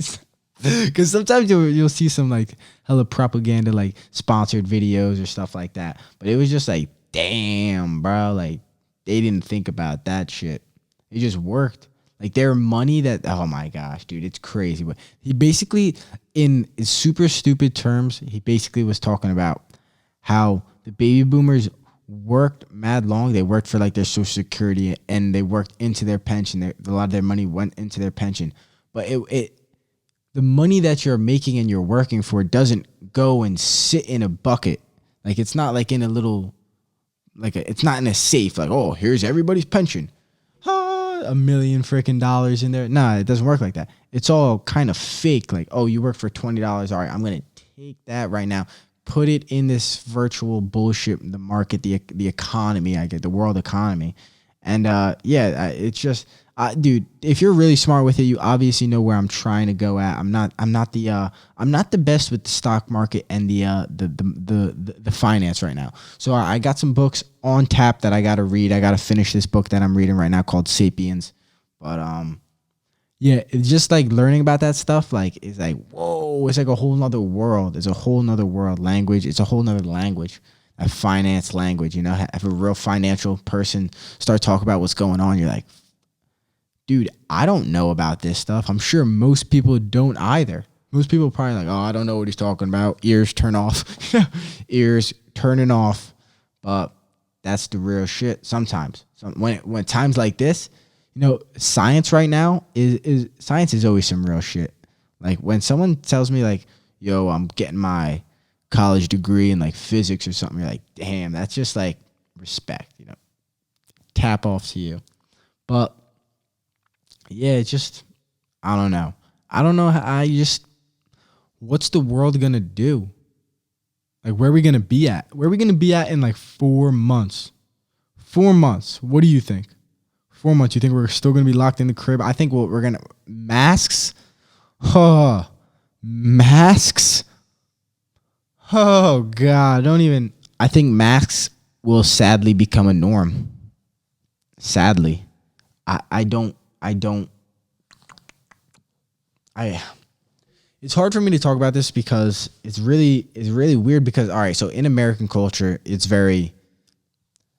because sometimes you'll see some like hella propaganda, like sponsored videos or stuff like that. But it was just like, damn, bro. Like, they didn't think about that shit. It just worked. Like, their money oh my gosh, dude, it's crazy. But he basically, in super stupid terms, he basically was talking about how the baby boomers worked mad long. They worked for like their social security and they worked into their pension. A lot of their money went into their pension, but the money that you're making and you're working for doesn't go and sit in a bucket. Like, it's not like in a little, it's not in a safe. Like, oh, here's everybody's pension. $1 million freaking dollars in there. Nah, it doesn't work like that. It's all kind of fake. Like, oh, you work for $20. All right, I'm going to take that right now, put it in this virtual bullshit, the market, the economy, the world economy. And it's just, dude, if you're really smart with it, you obviously know where I'm trying to go at. I'm not the best with the stock market and the finance right now. So I got some books on tap that I got to read. I got to finish this book that I'm reading right now called Sapiens. But yeah, it's just like learning about that stuff. Like, it's like, whoa, it's like a whole nother world. It's a whole nother world language. It's a whole nother language, a finance language. Have a real financial person start talking about what's going on. You're like, dude, I don't know about this stuff. I'm sure most people don't either. Most people are probably like, oh, I don't know what he's talking about. Ears turn off. Ears turning off. But that's the real shit sometimes. So when times like this, science right now is science is always some real shit. Like, when someone tells me like, yo, I'm getting my college degree in like physics or something, you're like, damn, that's just like respect, tap off to you. But yeah, it's just, I don't know. I don't know how what's the world gonna do? Like, where are we gonna be at? Where are we gonna be at in like 4 months? 4 months. What do you think? 4 months. You think we're still gonna be locked in the crib? I think we're gonna masks. Huh. Masks. Oh God. Don't even. I think masks will sadly become a norm. Sadly, I don't. I It's hard for me to talk about this because it's really weird because all right, so in American culture, it's very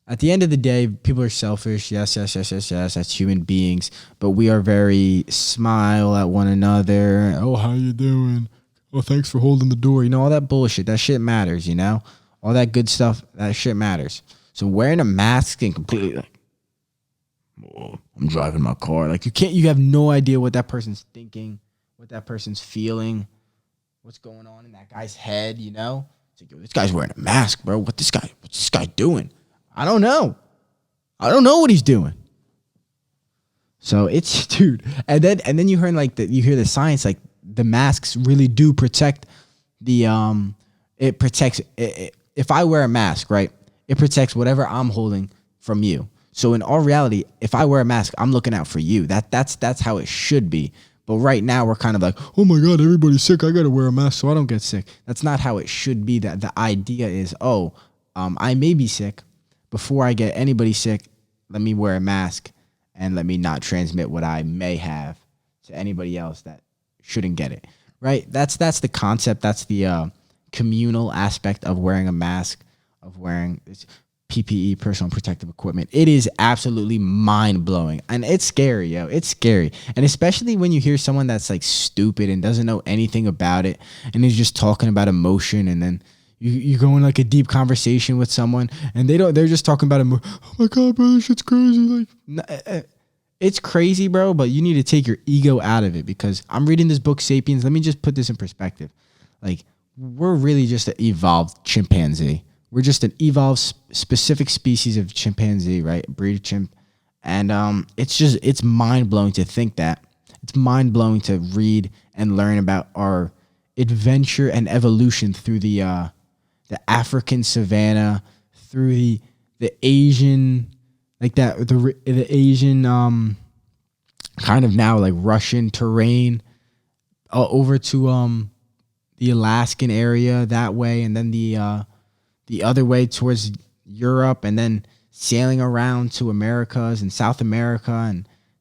at the end of the day, people are selfish. Yes, yes, yes, yes, yes. That's human beings, but we are very smile at one another. Oh, how you doing? Oh, thanks for holding the door. You know, all that bullshit. That shit matters, you know? All that good stuff, that shit matters. So wearing a mask can completely like, oh, I'm driving my car. Like you have no idea what that person's thinking, what that person's feeling, what's going on in that guy's head, you know? It's like, yo, this guy's wearing a mask, bro. What's this guy doing? I don't know. I don't know what he's doing. So it's dude. And then you hear the science, like the masks really do protect the it protects if I wear a mask, right? It protects whatever I'm holding from you. So in all reality, if I wear a mask, I'm looking out for you. That's how it should be. But right now we're kind of like, oh my God, everybody's sick. I got to wear a mask so I don't get sick. That's not how it should be. That the idea is, I may be sick. Before I get anybody sick, let me wear a mask and let me not transmit what I may have to anybody else that shouldn't get it. Right? That's the concept. That's the communal aspect of wearing a mask, of wearing this PPE, personal protective equipment. It is absolutely mind blowing, and it's scary, yo. It's scary, and especially when you hear someone that's like stupid and doesn't know anything about it, and is just talking about emotion, and then you go in like a deep conversation with someone, and they're just talking about oh my God, bro, this shit's crazy. Like, it's crazy, bro. But you need to take your ego out of it because I'm reading this book, Sapiens. Let me just put this in perspective. Like, we're really just an evolved chimpanzee. We're just an evolved specific species of chimpanzee, right? Breed of chimp. And it's mind blowing to think that. It's mind blowing to read and learn about our adventure and evolution through the African savanna, through the Asian, like that the Asian kind of now like Russian terrain, over to the Alaskan area that way, and then the other way towards Europe, and then sailing around to Americas and South America.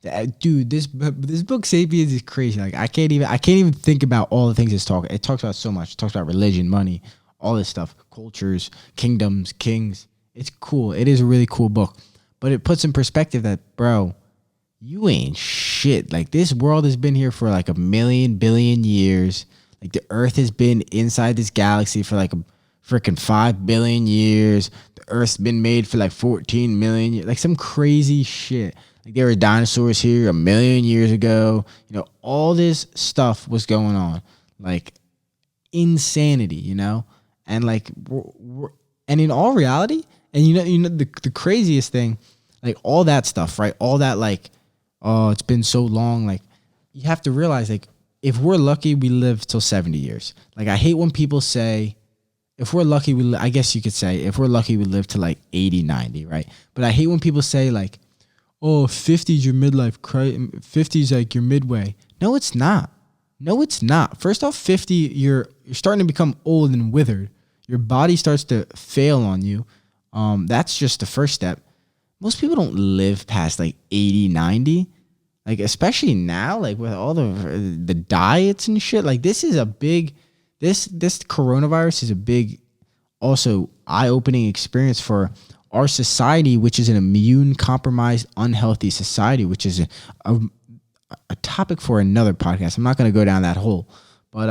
And dude, this book Sapiens is crazy. Like I can't even think about all the things it's talking. It talks about so much. It talks about religion, money, all this stuff, cultures, kingdoms, kings. It's cool. It is a really cool book, but it puts in perspective that, bro, you ain't shit. Like, this world has been here for like a million billion years. Like, the earth has been inside this galaxy for like a freaking 5 billion years. The earth's been made for like 14 million years. Like some crazy shit. Like, there were dinosaurs here a million years ago. You know, all this stuff was going on. Like, insanity, you know? And like, and in all reality, and you know the craziest thing, like all that stuff, right? All that, like, oh, it's been so long. Like, you have to realize, like, if we're lucky, we live till 70 years. Like, I hate when people say, if we're lucky, I guess you could say, if we're lucky, we live to like 80, 90, right? But I hate when people say, like, oh, 50 is your midlife crisis. 50 is like your midway. No, it's not. No, it's not. First off, 50, you're starting to become old and withered. Your body starts to fail on you. That's just the first step. Most people don't live past like 80, 90. Like, especially now, like with all the diets and shit. Like, this is a big, this coronavirus is a big, also eye-opening experience for our society, which is an immune-compromised, unhealthy society, which is a topic for another podcast. I'm not going to go down that hole. But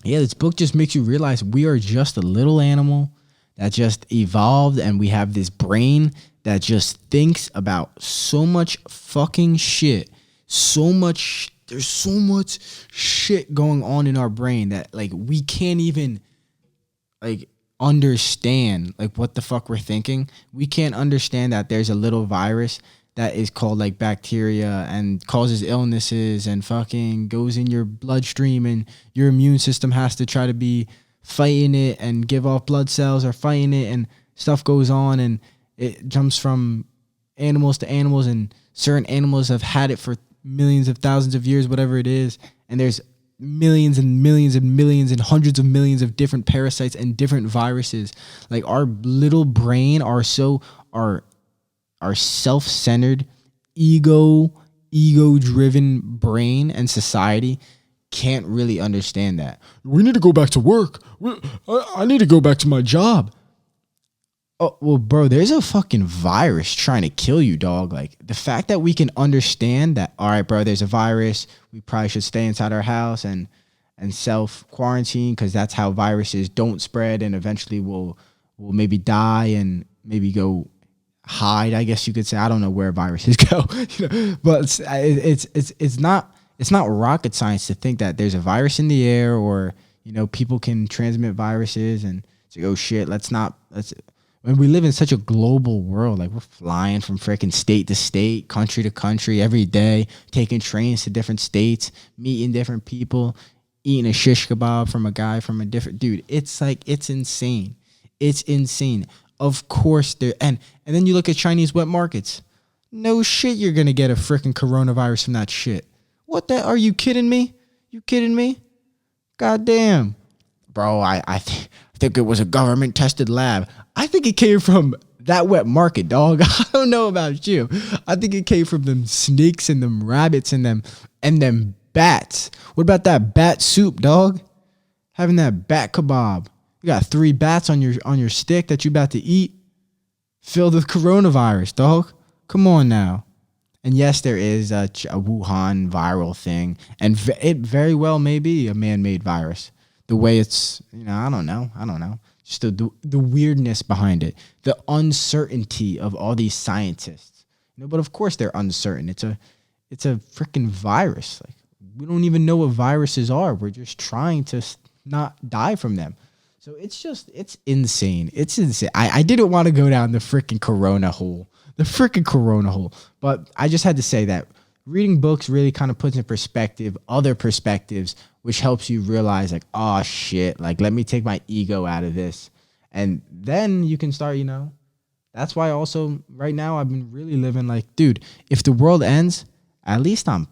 yeah, this book just makes you realize we are just a little animal that just evolved, and we have this brain that just thinks about so much fucking shit. There's so much shit going on in our brain that, like, we can't even, like, understand, like, what the fuck we're thinking. We can't understand that there's a little virus that is called like bacteria and causes illnesses and fucking goes in your bloodstream, and your immune system has to try to be fighting it and give off blood cells or fighting it, and stuff goes on, and it jumps from animals to animals, and certain animals have had it for millions of thousands of years, whatever it is, and there's millions and millions and millions and hundreds of millions of different parasites and different viruses. Like our little brain, our self-centered, ego-driven brain and society can't really understand that. We need to go back to work. I need to go back to my job. Oh, well, bro, there's a fucking virus trying to kill you, dog. Like, the fact that we can understand that, all right, bro, there's a virus. We probably should stay inside our house and self-quarantine, because that's how viruses don't spread, and eventually we'll maybe die and maybe go hide, I guess you could say. I don't know where viruses go, but it's not rocket science to think that there's a virus in the air, or people can transmit viruses, and say, oh shit, when we live in such a global world, like we're flying from freaking state to state, country to country every day, taking trains to different states, meeting different people, eating a shish kebab from a guy from a different dude. It's insane. It's insane. Of course there, and then you look at Chinese wet markets. No shit, you're gonna get a freaking coronavirus from that shit. What the? Are you kidding me? You kidding me? God damn. Bro, I think it was a government tested lab. I think it came from that wet market, dog. I don't know about you. I think it came from them snakes and them rabbits and them bats. What about that bat soup, dog? Having that bat kebab. You got 3 bats on your stick that you about to eat, filled with coronavirus, dog. Come on now. And yes, there is a Wuhan viral thing, and it very well may be a man-made virus. The way it's, I don't know. Just the weirdness behind it, the uncertainty of all these scientists. But of course they're uncertain. It's a freaking virus. Like, we don't even know what viruses are. We're just trying to not die from them. So it's insane. It's insane. I didn't want to go down the freaking corona hole. But I just had to say that reading books really kind of puts in perspective other perspectives, which helps you realize, like, oh shit, like, let me take my ego out of this. And then you can start, that's why also right now I've been really living like, dude, if the world ends, at least I'm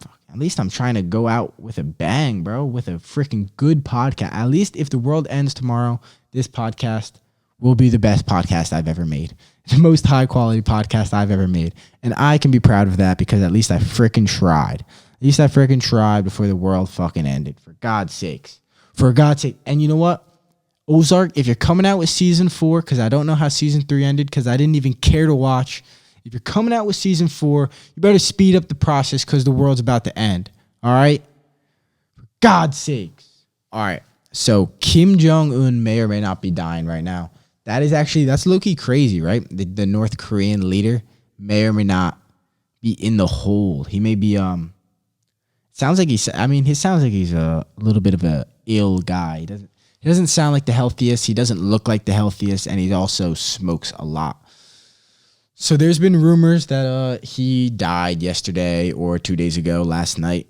trying to go out with a bang, bro, with a freaking good podcast. At least if the world ends tomorrow, this podcast will be the best podcast I've ever made. The most high quality podcast I've ever made. And I can be proud of that, because at least I freaking tried. At least I freaking tried before the world fucking ended. For God's sakes. And you know what? Ozark, if you're coming out with season 4, because I don't know how season 3 ended, because I didn't even care to watch. If you're coming out with season 4, you better speed up the process, because the world's about to end. All right? For God's sakes. All right. So Kim Jong-un may or may not be dying right now. That's low-key crazy, right? The North Korean leader may or may not be in the hole. He may be, sounds like he's a little bit of a ill guy. He doesn't sound like the healthiest. He doesn't look like the healthiest, and he also smokes a lot. So there's been rumors that he died yesterday or 2 days ago, last night.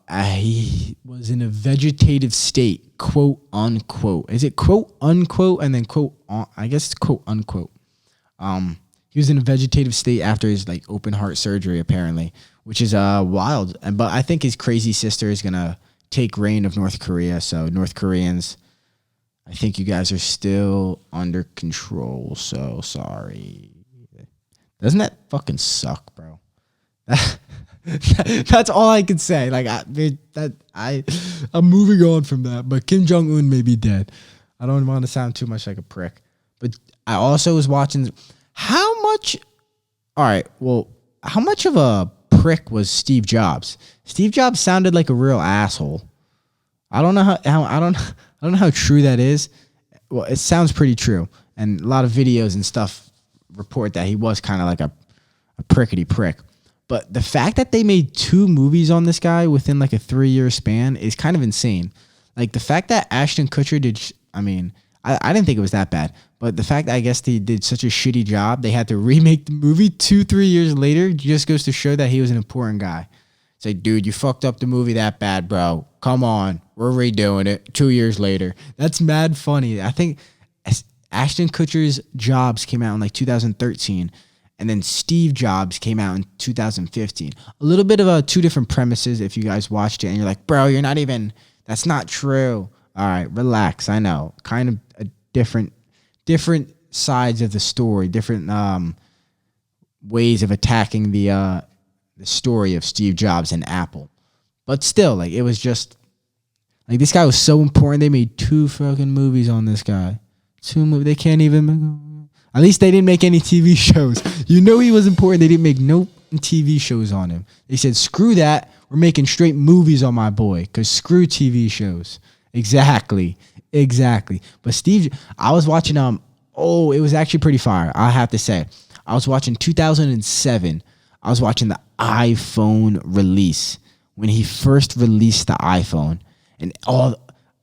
He was in a vegetative state, quote unquote. Is it quote unquote and then quote on? I guess it's quote unquote. He was in a vegetative state after his open heart surgery, apparently, which is wild. But I think his crazy sister is gonna take reign of North Korea. So North Koreans, I think you guys are still under control. So sorry. Doesn't that fucking suck, bro? That's all I can say. I'm moving on from that. But Kim Jong-un may be dead. I don't want to sound too much like a prick. But I also was watching how much of a prick was Steve Jobs? Steve Jobs sounded like a real asshole. I don't know how true that is. Well, it sounds pretty true. And a lot of videos and stuff report that he was kind of like a prickety prick. But the fact that they made 2 movies on this guy within a 3-year span is kind of insane. Like, the fact that Ashton Kutcher did, I didn't think it was that bad. But the fact that I guess they did such a shitty job, they had to remake the movie 2-3 years later, just goes to show that he was an important guy. It's like, dude, you fucked up the movie that bad, bro. Come on. We're redoing it 2 years later. That's mad funny. I think Ashton Kutcher's Jobs came out in like 2013. And then Steve Jobs came out in 2015. A little bit of two different premises if you guys watched it. And you're like, bro, you're not even, that's not true. All right, relax. I know. Kind of a different sides of the story, different ways of attacking the story of Steve Jobs and Apple. But still, like, it was just like, this guy was so important. They made 2 fucking movies on this guy. 2 movies. They can't even. At least they didn't make any TV shows. You know he was important. They didn't make no TV shows on him. They said, screw that. We're making straight movies on my boy. Because screw TV shows. Exactly. But Steve, I was watching, it was actually pretty fire, I have to say. I was watching 2007. I was watching the iPhone release. When he first released the iPhone. And all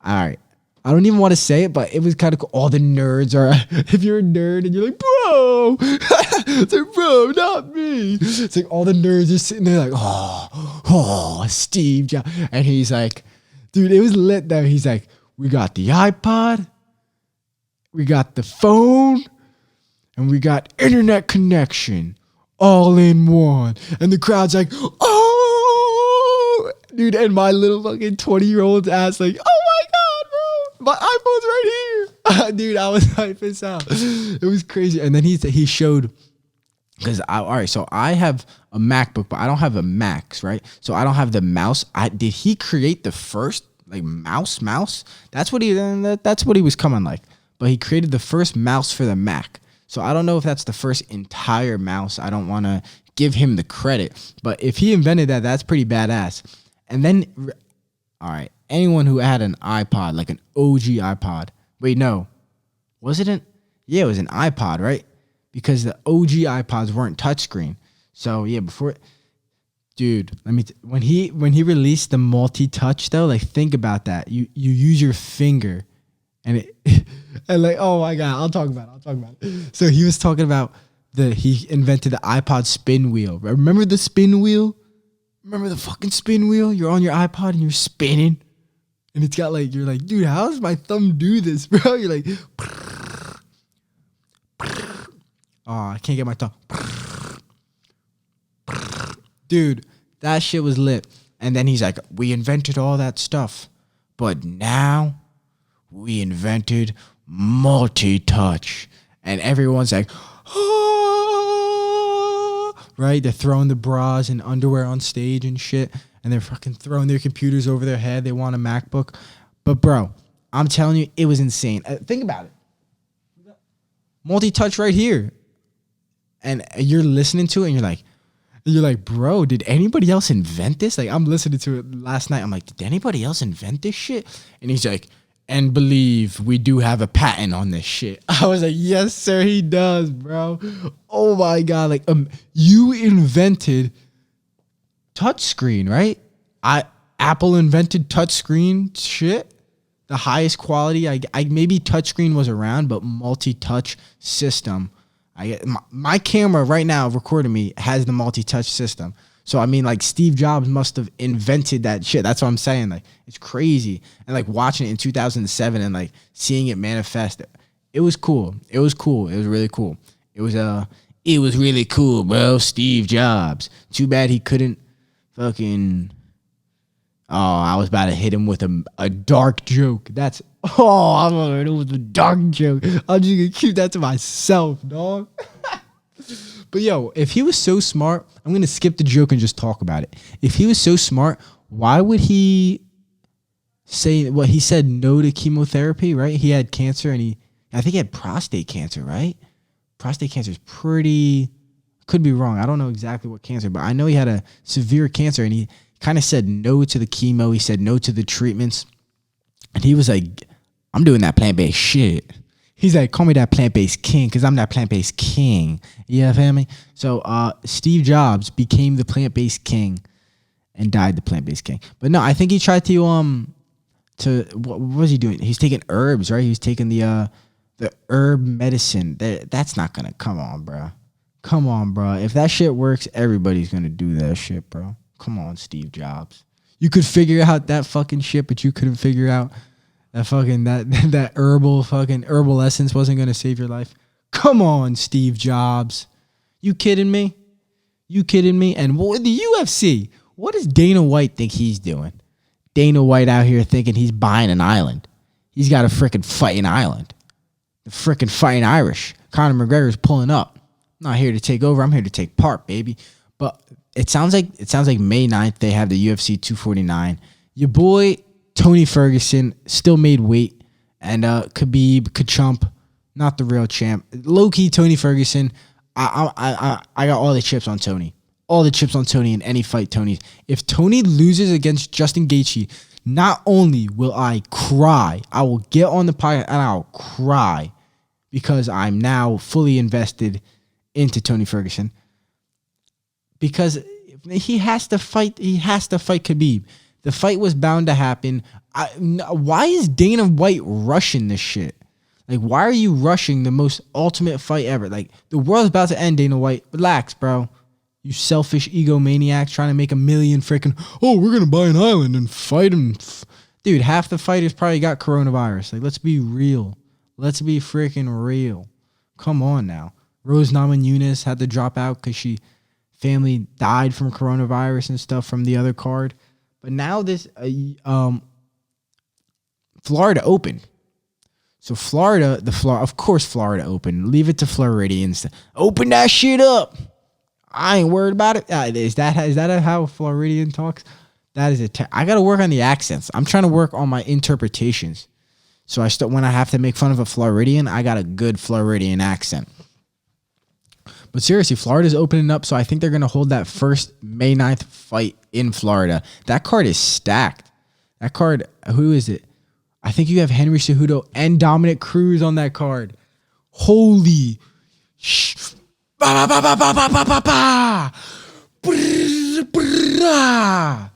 right. I don't even want to say it, but it was kind of cool. All the nerds are, if you're a nerd and you're like, bro, it's like, bro, not me. It's like all the nerds are sitting there like, oh, Steve Jobs. And he's like, dude, it was lit though. He's like, we got the iPod, we got the phone, and we got internet connection all in one. And the crowd's like, oh, dude. And my little fucking 20-year-old ass like, oh my God, bro, my iPhone's right here. Dude, I was hyping out. It was crazy. And then he showed, because all right, so I have a MacBook, but I don't have a Max, right? So I don't have the mouse. Did he create the first like mouse? That's what he was coming like. But he created the first mouse for the Mac. So I don't know if that's the first entire mouse. I don't want to give him the credit, but if he invented that, that's pretty badass. And then, all right, anyone who had an iPod, like an OG iPod. Wait, no, was it yeah, it was an iPod, right? Because the OG iPods weren't touchscreen. So yeah, dude, when he released the multi-touch though, like think about that. You use your finger, and and like, oh my God, I'll talk about it. So he was talking about he invented the iPod spin wheel. Remember the spin wheel? Remember the fucking spin wheel? You're on your iPod and you're spinning, and it's got like, you're like, dude, how does my thumb do this, bro? You're like, oh, I can't get my thumb. Dude, that shit was lit. And then he's like, we invented all that stuff, but now we invented multi-touch. And everyone's like, oh, right? They're throwing the bras and underwear on stage and shit. And they're fucking throwing their computers over their head. They want a MacBook. But bro, I'm telling you, it was insane. Think about it. Multi-touch right here. And you're listening to it and you're like, bro, did anybody else invent this? Like, I'm listening to it last night. I'm like, did anybody else invent this shit? And he's like, and believe we do have a patent on this shit. I was like, yes, sir, he does, bro. Oh my God. Like, you invented touchscreen, right? Apple invented touchscreen shit. The highest quality. I maybe touchscreen was around, but multi-touch system. My camera right now recording me has the multi-touch system. So I mean, like, Steve Jobs must have invented that shit. That's what I'm saying. Like, it's crazy. And like watching it in 2007 and like seeing it manifest, it was cool. It was really cool. It was really cool, bro. Steve Jobs. Too bad he couldn't fucking. Oh, I was about to hit him with a dark joke. I'm gonna hit him with a dark joke. I'm just gonna keep that to myself, dog. But yo, if he was so smart, I'm gonna skip the joke and just talk about it. If he was so smart, why would he say what he said no to chemotherapy, right? He had cancer and I think he had prostate cancer, right? Prostate cancer is could be wrong. I don't know exactly what cancer, but I know he had a severe cancer and he kind of said no to the chemo. He said no to the treatments. And he was like, I'm doing that plant-based shit. He's like, call me that plant-based king because I'm that plant-based king. You feel me? So Steve Jobs became the plant-based king and died the plant-based king. But no, I think he tried to to what was he doing? He's taking herbs, right? He's taking the herb medicine. That's not gonna come on, bro. Come on, bro. If that shit works, everybody's gonna do that shit, bro. Come on, Steve Jobs. You could figure out that fucking shit, but you couldn't figure out that fucking that herbal essence wasn't gonna save your life. Come on, Steve Jobs. You kidding me? You kidding me? And what the UFC? What does Dana White think he's doing? Dana White out here thinking he's buying an island. He's got a freaking fighting island. The freaking fighting Irish. Conor McGregor's pulling up. I'm not here to take over. I'm here to take part, baby. But it sounds like May 9th they have the UFC 249. Your boy Tony Ferguson still made weight, and Khabib, Kachump, not the real champ. Low key Tony Ferguson. I got all the chips on Tony. All the chips on Tony in any fight, Tony. If Tony loses against Justin Gaethje, not only will I cry, I will get on the podcast and I'll cry because I'm now fully invested into Tony Ferguson. Because he has to fight. He has to fight Khabib. The fight was bound to happen. Why is Dana White rushing this shit? Like, why are you rushing the most ultimate fight ever? Like, the world's about to end, Dana White. Relax, bro. You selfish egomaniacs trying to make a million freaking, oh, we're going to buy an island and fight him. Dude, half the fighters probably got coronavirus. Like, let's be real. Let's be freaking real. Come on now. Rose Namajunas had to drop out because she family died from coronavirus and stuff from the other card. But now this Florida Open. So Florida Open. Leave it to Floridians to open that shit up. I ain't worried about it. Is that how Floridian talks? That is I got to work on the accents. I'm trying to work on my interpretations. So when I have to make fun of a Floridian, I got a good Floridian accent. But seriously, Florida's opening up, so I think they're going to hold that first May 9th fight in Florida. That card is stacked. That card, who is it? I think you have Henry Cejudo and Dominic Cruz on that card. Holy sh! Ba, ba, ba, ba, ba, ba, ba, ba. Brr, brr.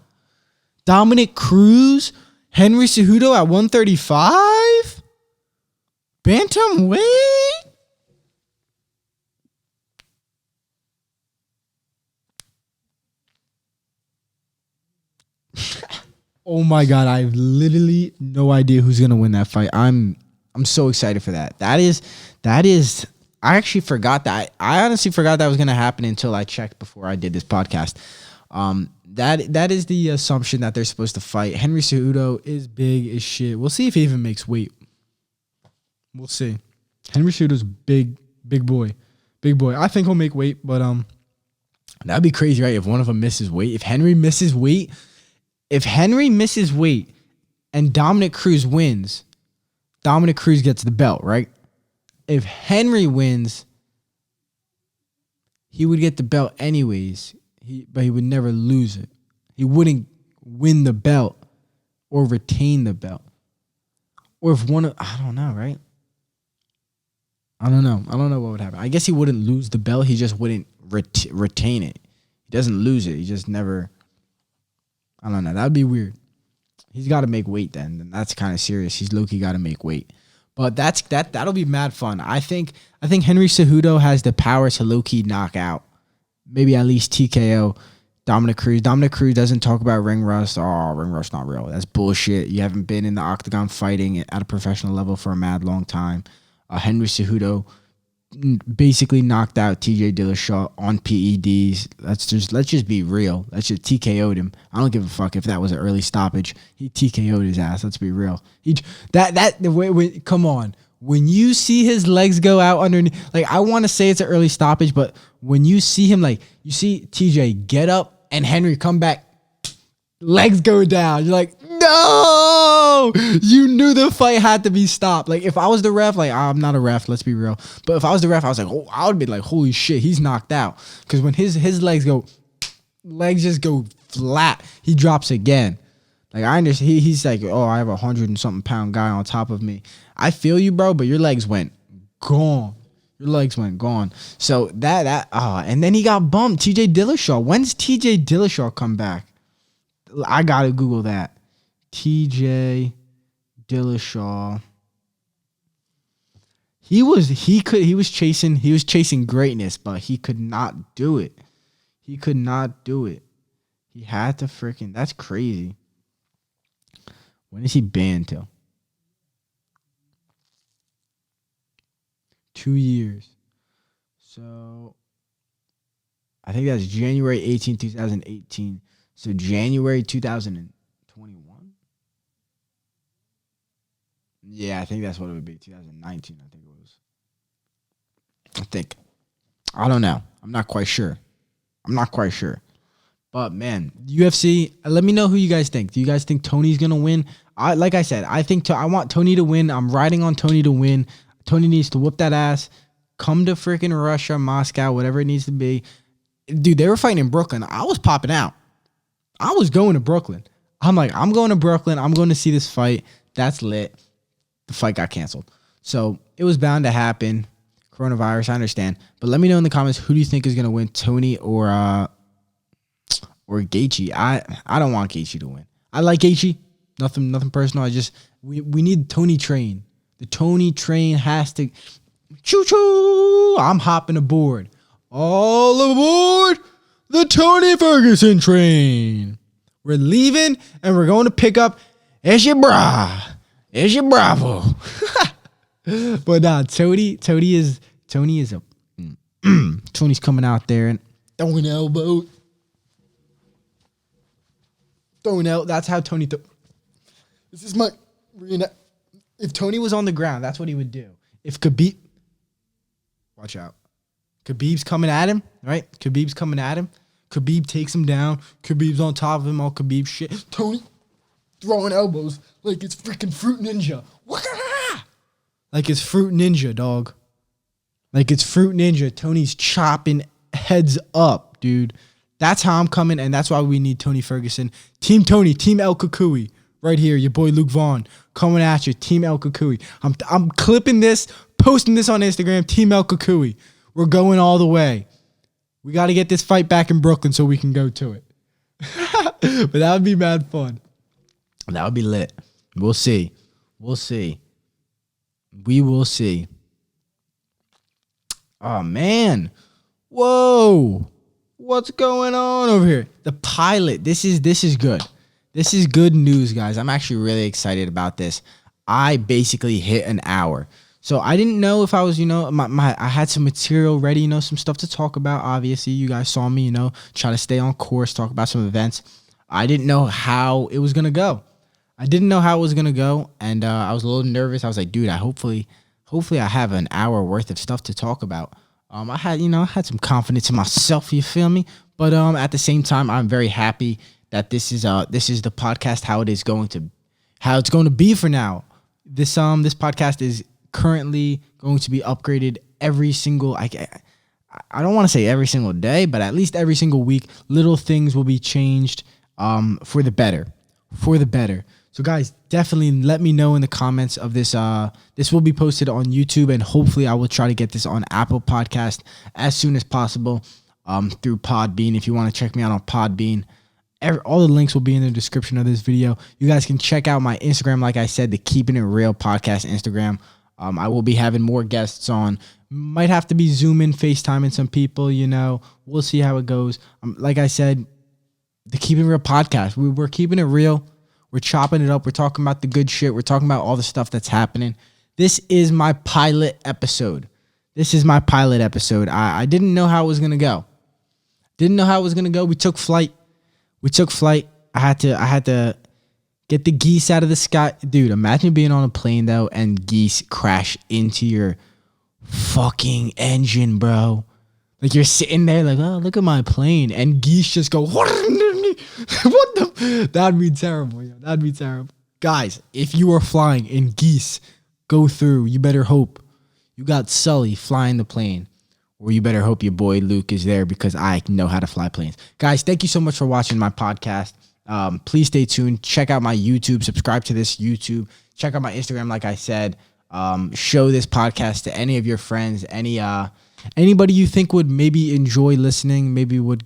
Dominic Cruz, Henry Cejudo at 135? Bantamweight? Oh my God, I have literally no idea who's gonna win that fight. I'm so excited for that. That is I actually forgot that. I honestly forgot that was gonna happen until I checked before I did this podcast. That is the assumption that they're supposed to fight. Henry Cejudo is big as shit. We'll see if he even makes weight. We'll see. Henry Cejudo's big boy. Big boy. I think he'll make weight, but that'd be crazy, right? If one of them misses weight. If Henry misses weight and Dominic Cruz wins, Dominic Cruz gets the belt, right? If Henry wins, he would get the belt anyways, but he would never lose it. He wouldn't win the belt or retain the belt. Or if I don't know, right? I don't know what would happen. I guess he wouldn't lose the belt. He just wouldn't retain it. He doesn't lose it. He just never... I don't know. That would be weird. He's got to make weight then. And that's kind of serious. He's low-key got to make weight. But that'll be mad fun. I think Henry Cejudo has the power to low-key knock out. Maybe at least TKO Dominic Cruz. Dominic Cruz doesn't talk about ring rust. Oh, ring rust not real. That's bullshit. You haven't been in the octagon fighting at a professional level for a mad long time. Henry Cejudo basically knocked out TJ Dillashaw on PEDs. Let's just be real. Let's just TKO'd him. I don't give a fuck if that was an early stoppage. He TKO'd his ass. Let's be real. Come on. When you see his legs go out underneath, like, I want to say it's an early stoppage, but when you see him, like, you see TJ get up and Henry come back, legs go down. You're like, no! You knew the fight had to be stopped. Like, if I was the ref, like, I'm not a ref, let's be real. But if I was the ref, I was like, oh, I would be like, holy shit, he's knocked out. Because when his legs just go flat, he drops again. Like, I understand. He's like, oh, I have 100 and something pound guy on top of me. I feel you, bro, but your legs went gone. Your legs went gone. So and then he got bumped. TJ Dillashaw. When's TJ Dillashaw come back? I gotta Google that. TJ Dillashaw. He was chasing greatness, but he could not do it. He could not do it. He had to freaking. That's crazy. When is he banned till? 2 years. So I think that's January 18, 2018. So January 2021. Yeah, I think that's what it would be. 2019, I think it was. I don't know. I'm not quite sure. But man, UFC, let me know who you guys think. Do you guys think Tony's going to win? Like I said, I want Tony to win. I'm riding on Tony to win. Tony needs to whoop that ass. Come to freaking Russia, Moscow, whatever it needs to be. Dude, they were fighting in Brooklyn. I was popping out. I was going to Brooklyn. I'm like, I'm going to Brooklyn. I'm going to see this fight. That's lit. The fight got canceled. So it was bound to happen. Coronavirus, I understand. But let me know in the comments, who do you think is going to win, Tony or Gaethje? I don't want Gaethje to win. I like Gaethje. Nothing personal. We need Tony train. The Tony train has to choo choo. I'm hopping aboard. All aboard the Tony Ferguson train. We're leaving and we're going to pick up Bravo. But nah, Tony is a Tony's coming out there and throwing elbow. Throwing out. That's how Tony. This is my. If Tony was on the ground, that's what he would do. If Khabib, watch out. Khabib's coming at him, right? Khabib takes him down. Khabib's on top of him, all Khabib shit. Tony throwing elbows like it's freaking Fruit Ninja. Like it's Fruit Ninja, dog. Like it's Fruit Ninja. Tony's chopping heads up, dude. That's how I'm coming, and that's why we need Tony Ferguson. Team Tony, Team El Kukui. Right here, your boy Luke Vaughn coming at you, Team El Kukui. I'm clipping this, posting this on Instagram, Team El Kukui. We're going all the way. We got to get this fight back in Brooklyn so we can go to it. But that would be mad fun. That would be lit. We'll see. We will see. Oh, man. Whoa. What's going on over here? The pilot. This is good. This is good news, guys. I'm actually really excited about this. I basically hit an hour. So I didn't know if I was, I had some material ready, some stuff to talk about. Obviously, you guys saw me, try to stay on course, talk about some events. I didn't know how it was going to go. And I was a little nervous. I was like, dude, hopefully I have an hour worth of stuff to talk about. I had some confidence in myself, you feel me? But at the same time, I'm very happy that this is the podcast how it's going to be for now. This podcast is currently going to be upgraded every single I don't want to say every single day, but at least every single week. Little things will be changed for the better. So guys, definitely let me know in the comments of this. This will be posted on YouTube, and hopefully I will try to get this on Apple Podcast as soon as possible through Podbean. If you want to check me out on Podbean, all the links will be in the description of this video. You guys can check out my Instagram, like I said, the Keepin' It Real podcast Instagram. I will be having more guests on. Might have to be Zooming, FaceTiming some people, We'll see how it goes. Like I said, the Keepin' It Real podcast. We're keeping it real. We're chopping it up. We're talking about the good shit. We're talking about all the stuff that's happening. This is my pilot episode. I didn't know how it was going to go. We took flight. I had to get the geese out of the sky. Dude, imagine being on a plane, though, and geese crash into your fucking engine, bro. Like, you're sitting there like, oh, look at my plane. And geese just go, what the? That'd be terrible, yo. That'd be terrible. Guys, if you are flying and geese go through, you better hope you got Sully flying the plane. Or you better hope your boy Luke is there, because I know how to fly planes. Guys, thank you so much for watching my podcast. Please stay tuned. Check out my YouTube. Subscribe to this YouTube. Check out my Instagram, like I said. Show this podcast to any of your friends, anybody you think would maybe enjoy listening, maybe would,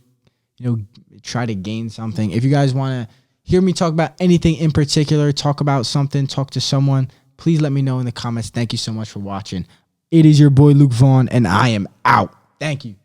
try to gain something. If you guys want to hear me talk about anything in particular, talk about something, talk to someone, please let me know in the comments. Thank you so much for watching. It is your boy Luke Vaughn, and I am out. Thank you.